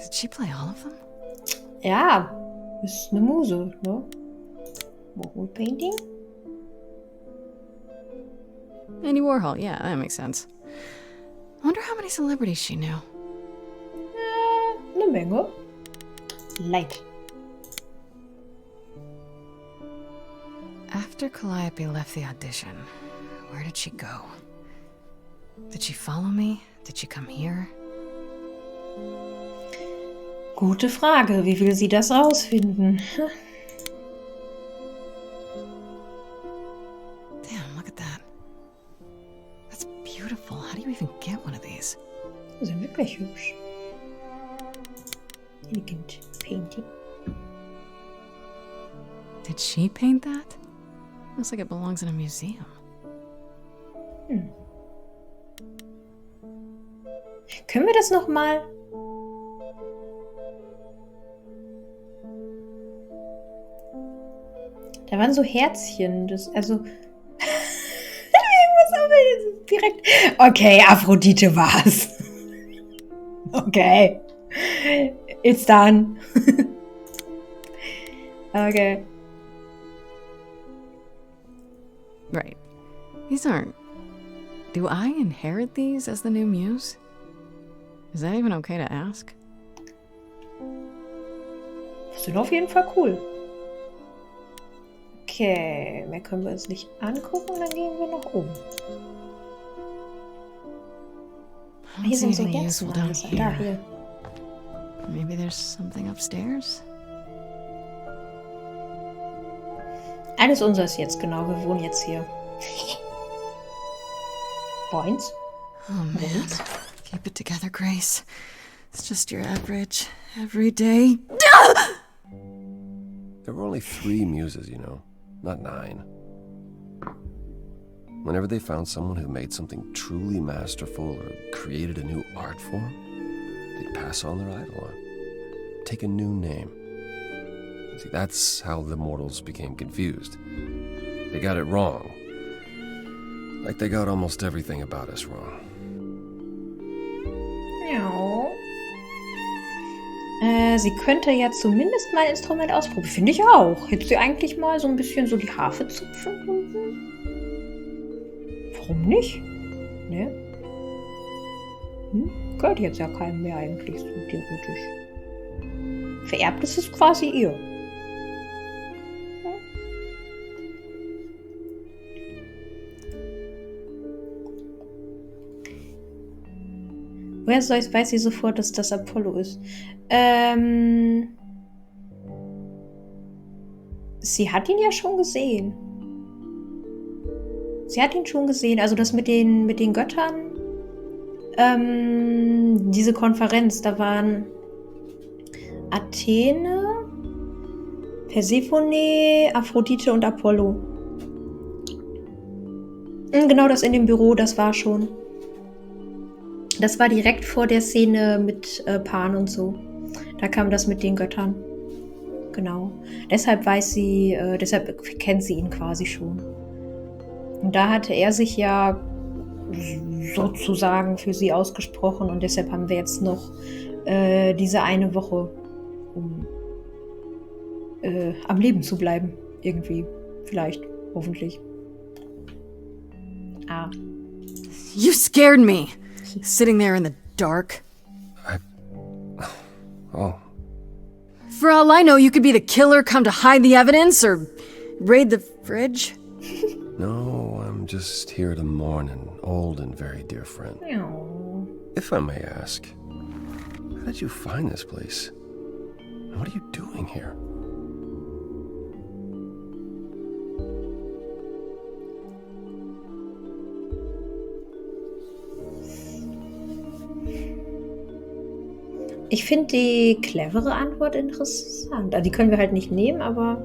Speaker 2: Did she play all of them?
Speaker 1: Ja, ist eine Muse, ne? Wall Painting?
Speaker 2: Andy Warhol, yeah, that makes sense. Wonder how many celebrities she knew.
Speaker 1: Eine Menge. Light.
Speaker 2: After Calliope left the audition, where did she go? Did she follow me? Did she come here?
Speaker 1: Gute Frage. Wie will sie das rausfinden?
Speaker 2: Damn, look at that. That's beautiful. How do you even get one of these?
Speaker 1: Die sind wirklich hübsch. Elegant Painting.
Speaker 2: Did she paint that? Looks like it belongs in a museum.
Speaker 1: Können wir das nochmal? Da waren so Herzchen. Also. Irgendwas haben wir jetzt direkt. Okay, Aphrodite war's. Okay. It's done. Okay.
Speaker 2: Right. These aren't... Do I inherit these as the new muse? Is that even okay to ask?
Speaker 1: Sind auf jeden Fall cool. Okay, mehr können wir uns nicht angucken, dann gehen wir nach oben. Hier sind so Herzen. Da, hier.
Speaker 2: Maybe there's something upstairs?
Speaker 1: Alles unseres jetzt, genau. Wir wohnen jetzt hier. Boins.
Speaker 2: Oh man. Keep it together, Grace. It's just your average, everyday.
Speaker 14: There were only 3 muses, you know, not 9. Whenever they found someone who made something truly masterful or created a new art form, they'd pass on their idol on. Take a new name. See, that's how the mortals became confused. They got it wrong. Like they got almost everything about us wrong.
Speaker 1: Ja. Sie könnte ja zumindest mal ein Instrument ausprobieren. Finde ich auch. Hätte sie eigentlich mal so ein bisschen so die Harfe zupfen können? Warum nicht? Ne? Gehört jetzt ja keinem mehr eigentlich, so theoretisch. Vererbt ist es quasi ihr. Woher weiß sie sofort, dass das Apollo ist? Sie hat ihn ja schon gesehen. Sie hat ihn schon gesehen. Also das mit den Göttern. Diese Konferenz, da waren Athene, Persephone, Aphrodite und Apollo. Genau das in dem Büro, das war schon. Das war direkt vor der Szene mit Pan und so. Da kam das mit den Göttern. Genau. Deshalb deshalb kennt sie ihn quasi schon. Und da hatte er sich ja sozusagen für sie ausgesprochen und deshalb haben wir jetzt noch diese eine Woche, um am Leben zu bleiben. Irgendwie. Vielleicht. Hoffentlich. Ah.
Speaker 2: You scared me! Sitting there in the dark.
Speaker 14: Oh.
Speaker 2: For all I know, you could be the killer come to hide the evidence or raid the fridge.
Speaker 14: No, I'm just here to mourn an old and very dear friend.
Speaker 1: Oh.
Speaker 14: If I may ask, how did you find this place? And what are you doing here?
Speaker 1: Ich finde die clevere Antwort interessant. Also die können wir halt nicht nehmen, aber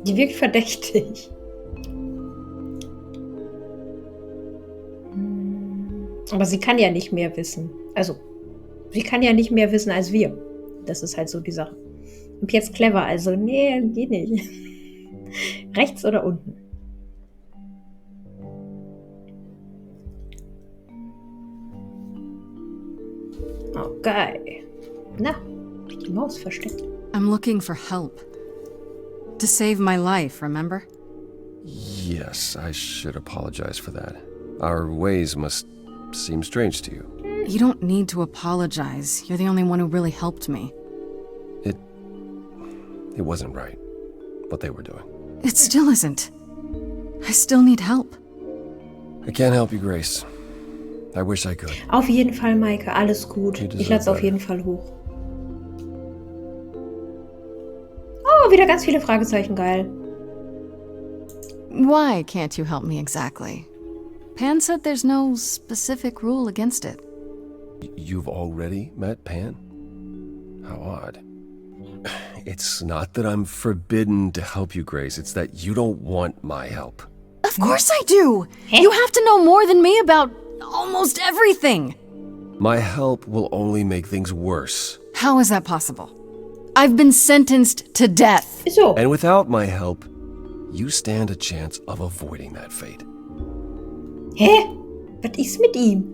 Speaker 1: die wirkt verdächtig. Aber sie kann ja nicht mehr wissen. Also, sie kann ja nicht mehr wissen als wir. Das ist halt so die Sache. Und jetzt clever, also nee, geht nicht. Rechts oder unten? Okay. Na, die Maus versteckt.
Speaker 2: I'm looking for help. To save my life, remember?
Speaker 14: Yes, I should apologize for that. Our ways must seem strange to you.
Speaker 2: You don't need to apologize. You're the only one who really helped me.
Speaker 14: It wasn't right, what they were doing.
Speaker 2: It still isn't. I still need help.
Speaker 14: I can't help you, Grace. I wish I could.
Speaker 1: Auf jeden Fall, Maike, alles gut. Ich lade es auf jeden Fall hoch. Oh, wieder ganz viele Fragezeichen, geil.
Speaker 2: Why can't you help me exactly? Pan said there's no specific rule against it.
Speaker 14: You've already met Pan? How odd. It's not that I'm forbidden to help you, Grace. It's that you don't want my help.
Speaker 2: Of course I do! You have to know more than me about almost everything!
Speaker 14: My help will only make things worse.
Speaker 2: How is that possible? I've been sentenced to death.
Speaker 1: So.
Speaker 14: And without my help, you stand a chance of avoiding that fate.
Speaker 1: Hä? Was ist mit ihm?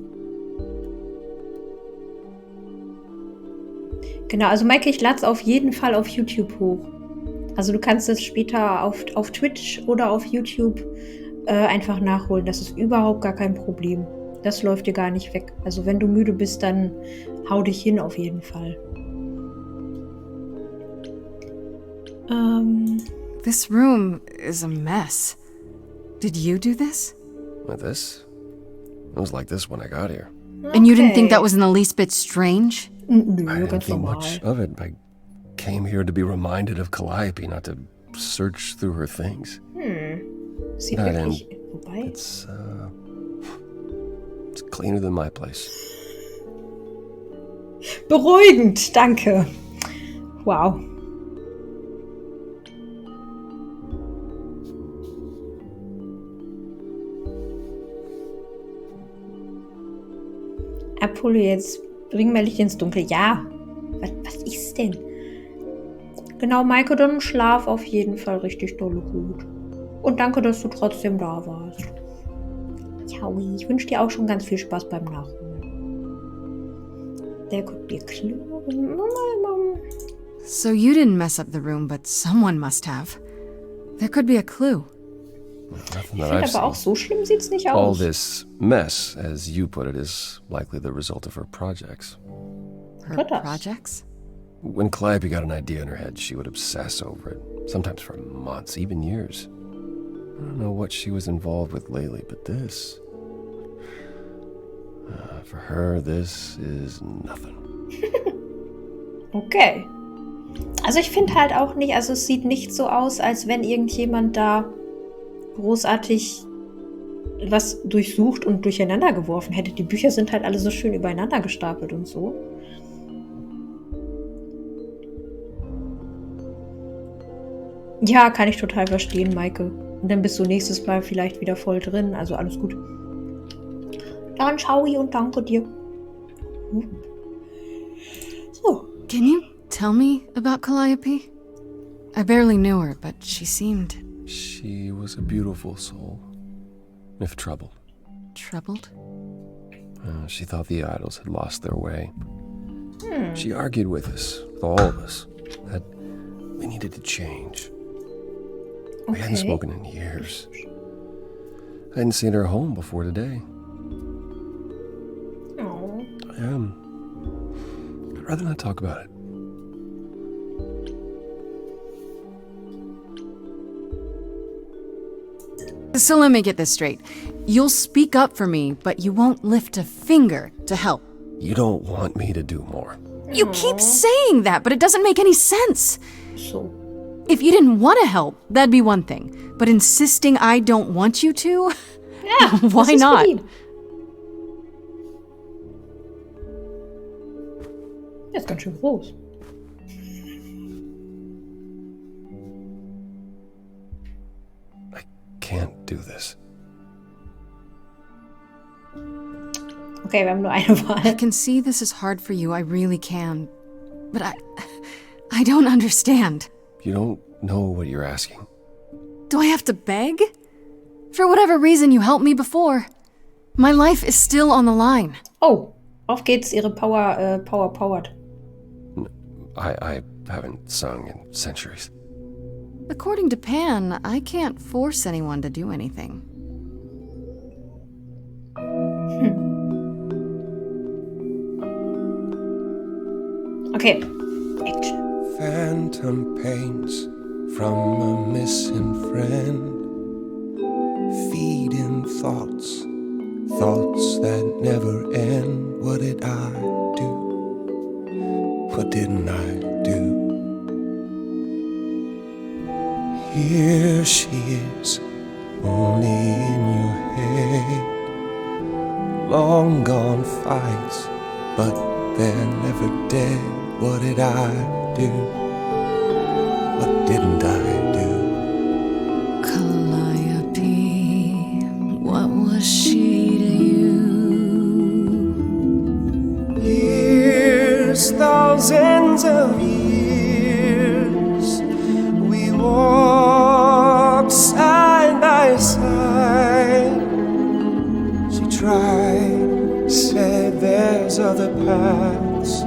Speaker 1: Genau, also Maike, ich lade es auf jeden Fall auf YouTube hoch. Also du kannst es später auf Twitch oder auf YouTube einfach nachholen. Das ist überhaupt gar kein Problem. Das läuft dir gar nicht weg. Also wenn du müde bist, dann hau dich hin auf jeden Fall.
Speaker 2: This room is a mess. Did you do this?
Speaker 14: With this? It was like this when I got here.
Speaker 2: And you didn't think that was in the least bit strange?
Speaker 14: I didn't think much of it. I came here to be reminded of Calliope, not to search through her things.
Speaker 1: Sieht
Speaker 14: That
Speaker 1: wirklich.
Speaker 14: end.
Speaker 1: Wobei.
Speaker 14: It's cleaner than my place.
Speaker 1: Beruhigend, danke. Wow. Apollo, jetzt bring mal Licht ins Dunkel. Ja. Was ist denn? Genau, Maike, dann schlaf auf jeden Fall richtig dolle gut. Und danke, dass du trotzdem da warst. Ciao, ich wünsche dir auch schon ganz viel Spaß beim Nachholen. There could be a clue.
Speaker 2: So you didn't mess up the room, but someone must have. There could be a clue.
Speaker 14: Nothing
Speaker 1: Ich
Speaker 14: that
Speaker 1: finde
Speaker 14: I've
Speaker 1: aber auch
Speaker 14: seen.
Speaker 1: so schlimm sieht's nicht
Speaker 14: All
Speaker 1: aus.
Speaker 14: this mess, as you put it, is likely the result of her projects.
Speaker 2: Her projects?
Speaker 14: When Calliope got an idea in her head, she would obsess over it, sometimes for months, even years. I don't know what she was involved with lately, but this... for her, this is nothing.
Speaker 1: Okay. Also ich finde halt auch nicht, also es sieht nicht so aus, als wenn irgendjemand da großartig was durchsucht und durcheinander geworfen hätte. Die Bücher sind halt alle so schön übereinander gestapelt und so. Ja, kann ich total verstehen, Maike. Und dann bist du nächstes Mal vielleicht wieder voll drin. Also alles gut. Dann ciao und danke dir. So.
Speaker 2: Can you tell me about Calliope? I barely knew her, but she seemed...
Speaker 14: She was a beautiful soul, if troubled.
Speaker 2: Troubled?
Speaker 14: She thought the idols had lost their way. She argued with us, with all of us, that we needed to change. We hadn't spoken in years. I hadn't seen her home before today.
Speaker 1: Oh.
Speaker 14: I'd rather not talk about it.
Speaker 2: So let me get this straight. You'll speak up for me, but you won't lift a finger to help.
Speaker 14: You don't want me to do more.
Speaker 2: You keep saying that, but it doesn't make any sense.
Speaker 1: So.
Speaker 2: If you didn't want to help, that'd be one thing. But insisting I don't want you to?
Speaker 1: Ja,
Speaker 2: why not?
Speaker 1: Der ist ganz schön groß.
Speaker 14: Can't do this.
Speaker 1: Okay, wir haben nur eine Wahl.
Speaker 2: I can see this is hard for you, I really can. But I don't understand.
Speaker 14: You don't know what you're asking.
Speaker 2: Do I have to beg? For whatever reason you helped me before. My life is still on the line.
Speaker 1: Oh, auf geht's, ihre powered.
Speaker 14: I haven't sung in centuries.
Speaker 2: According to Pan, I can't force anyone to do anything.
Speaker 1: Okay, Action.
Speaker 15: Phantom pains from a missing friend. Feeding thoughts, thoughts that never end. What did I do? What didn't I do? Here she is, only in your head. Long gone fights, but they're never dead. What did I do? What didn't I do?
Speaker 7: Calliope, what was she to you?
Speaker 15: Years, thousands of years, we walked side by side. She tried, said there's other paths.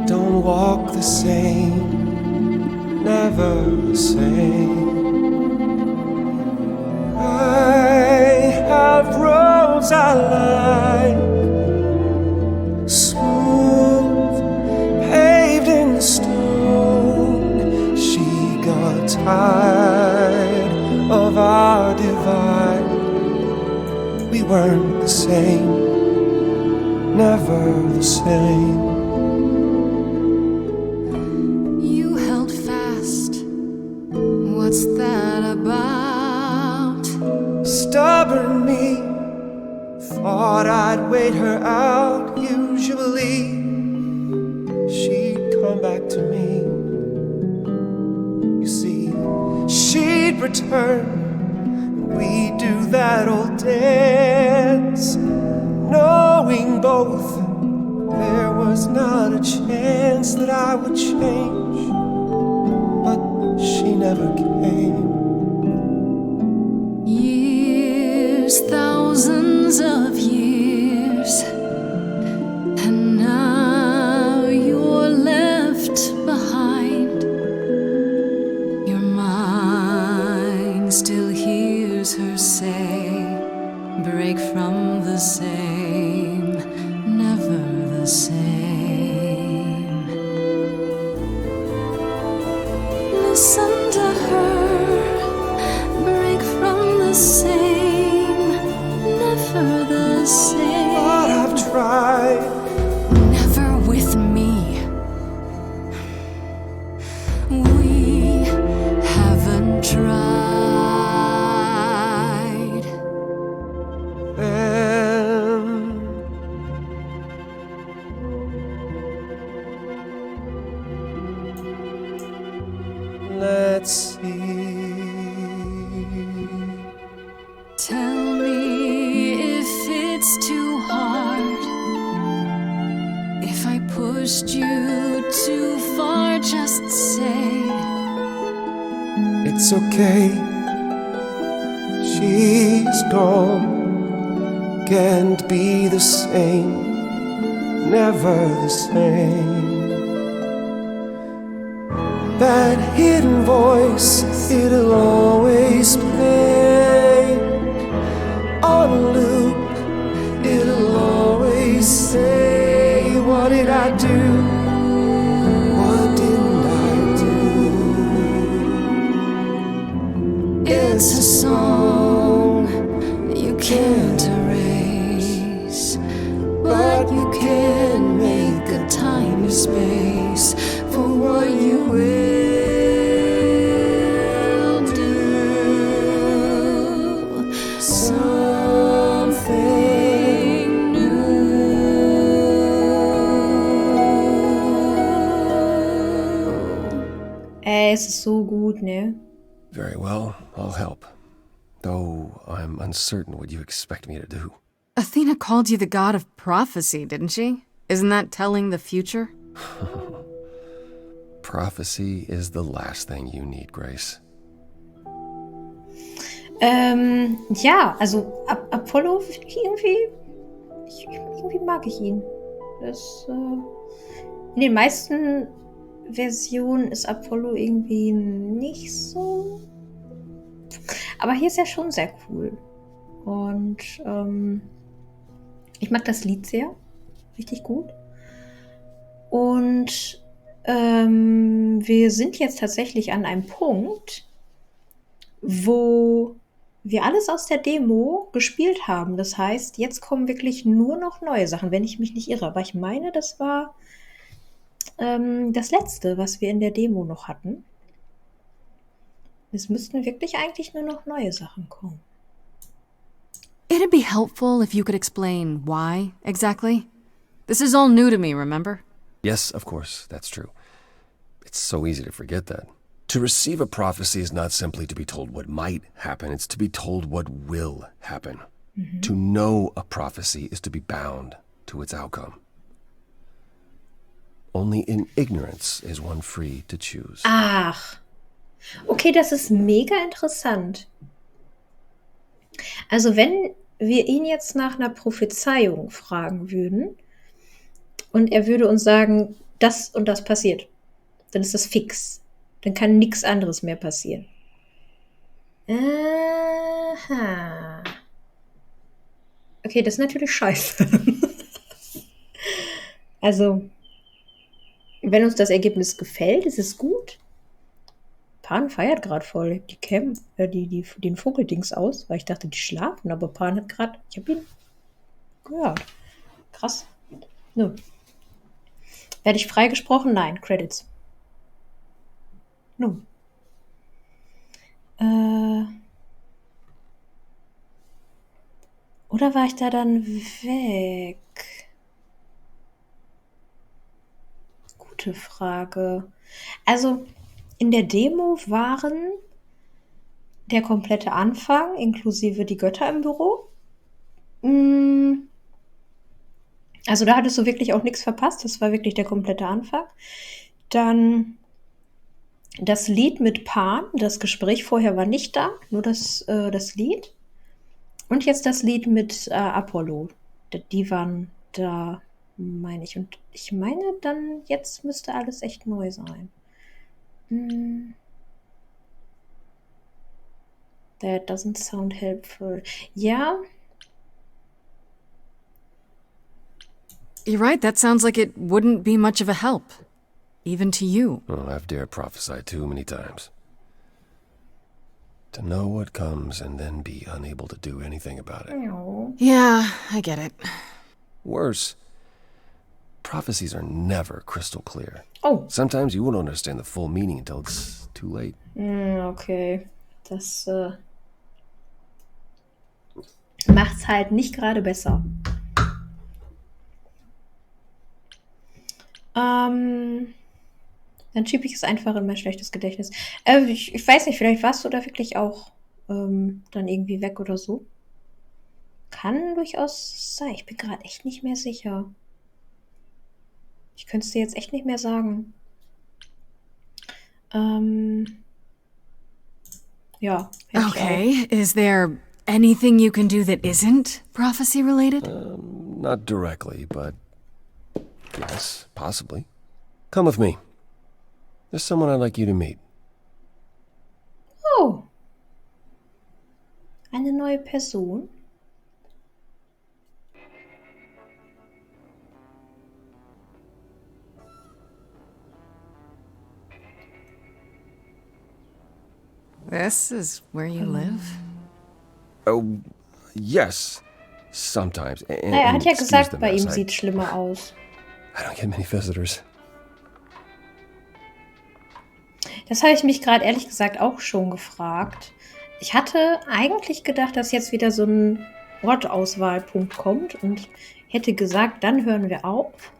Speaker 15: Don't walk the same, never the same. I have roads I like, smooth, paved in stone. She got tired of our divide. We weren't the same, never the same.
Speaker 2: You
Speaker 15: I'd wait her out. Usually she'd come back to me. You see, she'd return, and we'd do that old dance, knowing both there was not a chance that I would change. But she never came.
Speaker 7: Years, thousands of years, and now you're left behind. Your mind still hears her say, break from the same, never the same. Listen to her, break from the same, never the same.
Speaker 15: But I've tried.
Speaker 7: Never with me. We haven't tried.
Speaker 15: Then let's see.
Speaker 7: Tell me if it's too hard, if I pushed you too far, just say
Speaker 15: It's okay. She's gone. Can't be the same. Never the same. That hidden voice, it'll always play on a loop. It'll always say, what did I do? What didn't I do?
Speaker 7: it's a song you can't erase, but you can make a tiny space for what you will do. Something
Speaker 1: Es ist so gut, ne?
Speaker 14: Very well, I'll help. Though I'm uncertain what you expect me to do.
Speaker 6: Athena called you the god of prophecy, didn't she? Isn't that telling the future?
Speaker 14: Prophecy is the last thing you need, Grace.
Speaker 1: Ja, also Apollo irgendwie mag ich ihn. Das, in den meisten Versionen ist Apollo irgendwie nicht so. Aber hier ist er schon sehr cool. Und ich mag das Lied sehr. Richtig gut. Und wir sind jetzt tatsächlich an einem Punkt, wo wir alles aus der Demo gespielt haben. Das heißt, jetzt kommen wirklich nur noch neue Sachen, wenn ich mich nicht irre. Aber ich meine, das war das letzte, was wir in der Demo noch hatten. Es müssten wirklich eigentlich nur noch neue Sachen kommen.
Speaker 6: It'd be helpful if you could explain why, exactly. This is all new to me, remember?
Speaker 14: Yes, of course, that's true. It's so easy to forget that. To receive a prophecy is not simply to be told what might happen, it's to be told what will happen.
Speaker 1: Mhm.
Speaker 14: To know a prophecy is to be bound to its outcome. Only in ignorance is one free to choose.
Speaker 1: Ach, okay, das ist mega interessant. Also wenn wir ihn jetzt nach einer Prophezeiung fragen würden und er würde uns sagen, das und das passiert, dann ist das fix. Dann kann nichts anderes mehr passieren. Aha. Okay, das ist natürlich scheiße. Also, wenn uns das Ergebnis gefällt, ist es gut. Pan feiert gerade voll die den Vogeldings aus, weil ich dachte, die schlafen, aber Pan hat gerade, ich habe ihn gehört. Krass. Nun. Werde ich freigesprochen? Nein, Credits. Nun. Oder Oder war ich da dann weg? Gute Frage. Also, in der Demo waren der komplette Anfang, inklusive die Götter im Büro. Also da hattest du wirklich auch nichts verpasst. Das war wirklich der komplette Anfang. Dann das Lied mit Pan. Das Gespräch vorher war nicht da, nur das Lied. Und jetzt das Lied mit Apollo. Die waren da, meine ich. Und ich meine, dann jetzt müsste alles echt neu sein. That doesn't sound helpful. Ja.
Speaker 2: You're right, that sounds like it wouldn't be much of a help. Even to you.
Speaker 14: Oh, I've dared prophesy too many times. To know what comes and then be unable to do anything about it.
Speaker 1: No.
Speaker 2: Yeah, I get it.
Speaker 14: Worse, prophecies are never crystal clear.
Speaker 1: Oh.
Speaker 14: Sometimes you won't understand the full meaning until it's too late.
Speaker 1: Okay. Das macht's halt nicht gerade besser. Dann schiebe ich es einfach in mein schlechtes Gedächtnis. Ich weiß nicht, vielleicht warst du da wirklich auch dann irgendwie weg oder so. Kann durchaus sein. Ich bin gerade echt nicht mehr sicher. Ich könnte es dir jetzt echt nicht mehr sagen. Ja.
Speaker 2: Okay, is there anything you can do that isn't prophecy related?
Speaker 14: Not directly, but yes, possibly. Come with me. There's someone I'd like you to meet.
Speaker 1: Oh. Eine neue Person?
Speaker 2: This is where you live?
Speaker 14: Oh, yes. Sometimes.
Speaker 1: Er hat ja gesagt, bei ihm sieht schlimmer aus.
Speaker 14: I don't get many visitors.
Speaker 1: Das habe ich mich gerade ehrlich gesagt auch schon gefragt. Ich hatte eigentlich gedacht, dass jetzt wieder so ein Ortauswahlpunkt kommt und hätte gesagt, dann hören wir auf,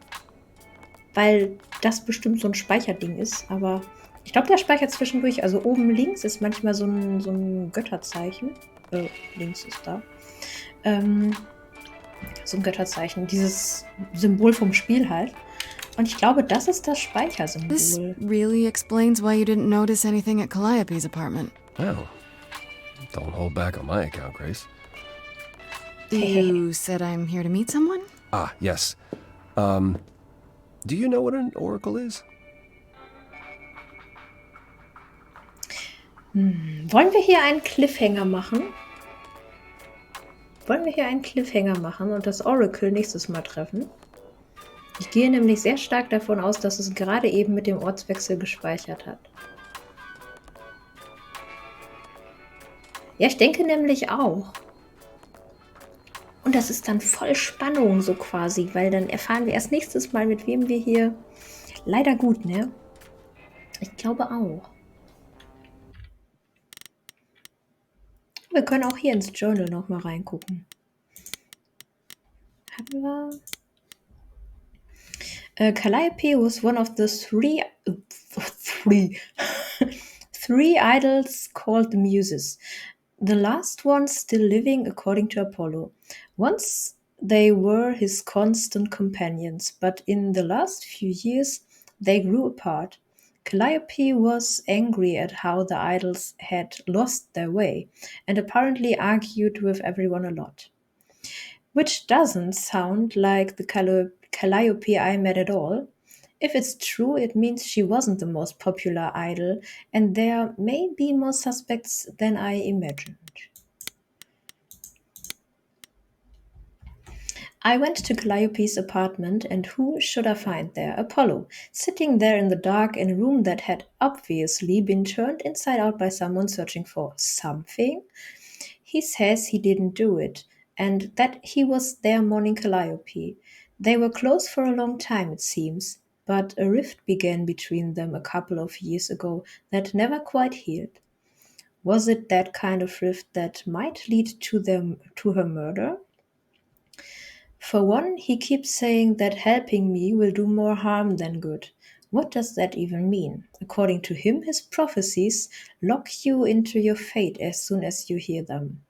Speaker 1: weil das bestimmt so ein Speicherding ist. Aber ich glaube, der speichert zwischendurch. Also oben links ist manchmal so ein Götterzeichen. Links ist da. So ein Götterzeichen. Dieses Symbol vom Spiel halt. Und ich glaube, das ist das Speichersymbol.
Speaker 2: This really explains why you didn't notice anything at Calliope's apartment.
Speaker 14: Well, don't hold back on my account, Grace.
Speaker 2: You said I'm here to meet someone?
Speaker 14: Ah, yes. Do you know what an oracle is?
Speaker 1: Wollen wir hier einen Cliffhanger machen? Wollen wir hier einen Cliffhanger machen und das Oracle nächstes Mal treffen? Ich gehe nämlich sehr stark davon aus, dass es gerade eben mit dem Ortswechsel gespeichert hat. Ja, ich denke nämlich auch. Und das ist dann voll Spannung so quasi, weil dann erfahren wir erst nächstes Mal, mit wem wir hier... Leider gut, ne? Ich glaube auch. Wir können auch hier ins Journal nochmal reingucken. Hatten wir... Calliope was one of the three idols called the Muses. The last one still living according to Apollo. Once they were his constant companions, but in the last few years they grew apart. Calliope was angry at how the idols had lost their way, and apparently argued with everyone a lot. Which doesn't sound like the Calliope I met at all. If it's true, it means she wasn't the most popular idol, and there may be more suspects than I imagined. I went to Calliope's apartment, and who should I find there? Apollo, sitting there in the dark in a room that had obviously been turned inside out by someone searching for something. He says he didn't do it, and that he was there mourning Calliope. They were close for a long time, it seems, but a rift began between them a couple of years ago that never quite healed. Was it that kind of rift that might lead to her murder? For one, he keeps saying that helping me will do more harm than good. What does that even mean? According to him, his prophecies lock you into your fate as soon as you hear them.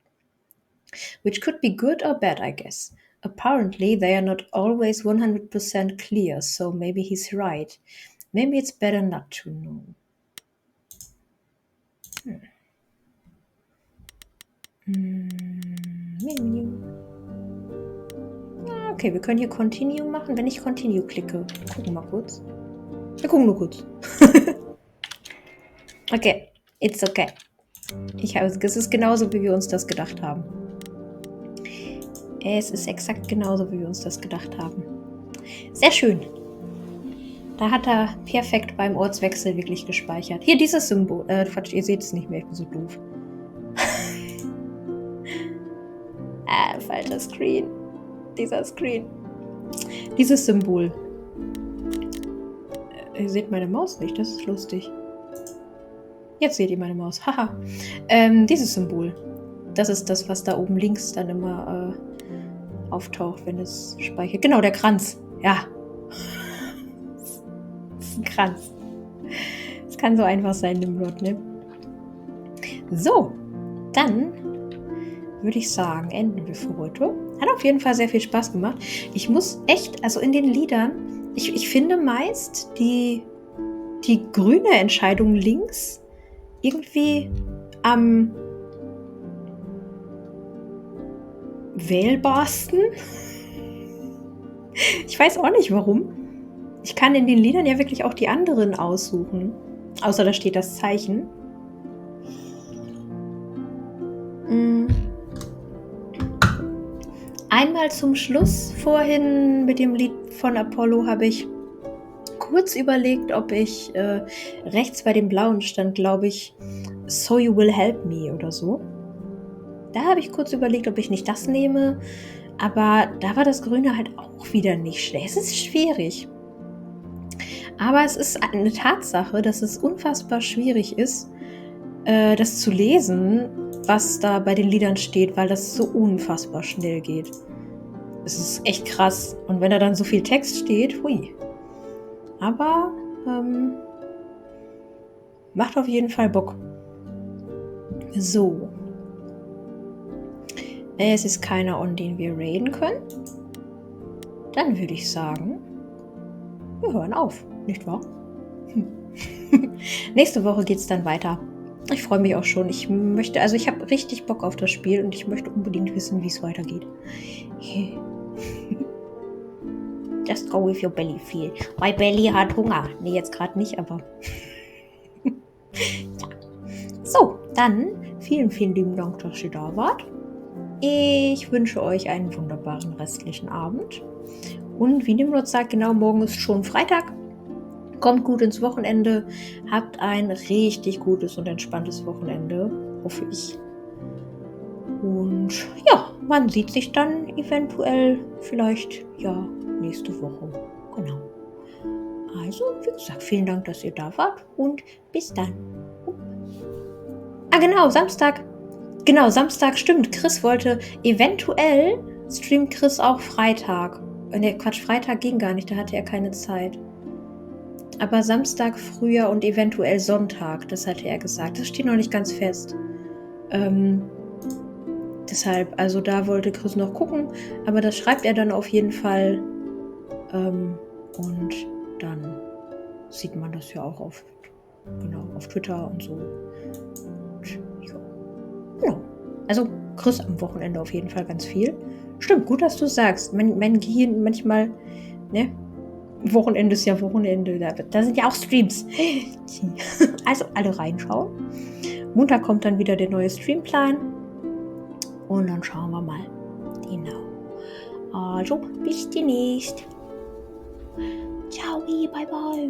Speaker 1: Which could be good or bad, I guess. Apparently, they are not always 100% clear, so maybe he's right. Maybe it's better not to know. Okay, wir können hier Continue machen, wenn ich Continue klicke. Wir gucken mal kurz. Wir gucken nur kurz. Okay, it's okay. Es ist genauso, wie wir uns das gedacht haben. Es ist exakt genauso, wie wir uns das gedacht haben. Sehr schön. Da hat er perfekt beim Ortswechsel wirklich gespeichert. Hier, dieses Symbol. Quatsch, ihr seht es nicht mehr, ich bin so doof. Falscher Screen. Dieser Screen. Dieses Symbol. Ihr seht meine Maus nicht, das ist lustig. Jetzt seht ihr meine Maus. Haha. Dieses Symbol. Das ist das, was da oben links dann immer auftaucht, wenn es speichert. Genau, der Kranz. Ja. Das ist ein Kranz. Es kann so einfach sein, Nimrod, ne? So, dann würde ich sagen, enden wir für heute. Hat auf jeden Fall sehr viel Spaß gemacht. Ich muss echt, also in den Liedern, ich finde meist die grüne Entscheidung links irgendwie am wählbarsten. Ich weiß auch nicht warum. Ich kann in den Liedern ja wirklich auch die anderen aussuchen. Außer da steht das Zeichen. Einmal zum Schluss vorhin mit dem Lied von Apollo habe ich kurz überlegt, ob ich rechts bei dem blauen stand, glaube ich, So You Will Help Me oder so. Da habe ich kurz überlegt, ob ich nicht das nehme, aber da war das Grüne halt auch wieder nicht schlecht. Es ist schwierig. Aber es ist eine Tatsache, dass es unfassbar schwierig ist, das zu lesen, was da bei den Liedern steht, weil das so unfassbar schnell geht. Es ist echt krass. Und wenn da dann so viel Text steht, hui. Aber macht auf jeden Fall Bock. So. Es ist keiner, on den wir raiden können. Dann würde ich sagen, wir hören auf, nicht wahr? Nächste Woche geht es dann weiter. Ich freue mich auch schon. Ich habe richtig Bock auf das Spiel und ich möchte unbedingt wissen, wie es weitergeht. Just go with your belly feel. My belly hat Hunger. Nee, jetzt gerade nicht, aber... ja. So, dann vielen, vielen lieben Dank, dass ihr da wart. Ich wünsche euch einen wunderbaren restlichen Abend. Und wie Nimrod sagt, genau, morgen ist schon Freitag. Kommt gut ins Wochenende. Habt ein richtig gutes und entspanntes Wochenende, hoffe ich. Und ja, man sieht sich dann eventuell vielleicht, ja, nächste Woche. Genau. Also, wie gesagt, vielen Dank, dass ihr da wart und bis dann. Ah, genau, Samstag. Genau, Samstag, stimmt. Chris wollte eventuell streamt Chris auch Freitag. Ne, Quatsch, Freitag ging gar nicht, da hatte er keine Zeit. Aber Samstag früher und eventuell Sonntag, das hatte er gesagt. Das steht noch nicht ganz fest. Deshalb, also da wollte Chris noch gucken, aber das schreibt er dann auf jeden Fall. Und dann sieht man das ja auch auf Twitter und so. Und, ja. Genau. Also Chris am Wochenende auf jeden Fall ganz viel. Stimmt, gut, dass du sagst. Mein Gehirn manchmal, ne? Wochenende ist ja Wochenende. Da sind ja auch Streams. Also alle reinschauen. Montag kommt dann wieder der neue Streamplan. Und dann schauen wir mal. Genau. Also, bis demnächst. Ciao, bye bye.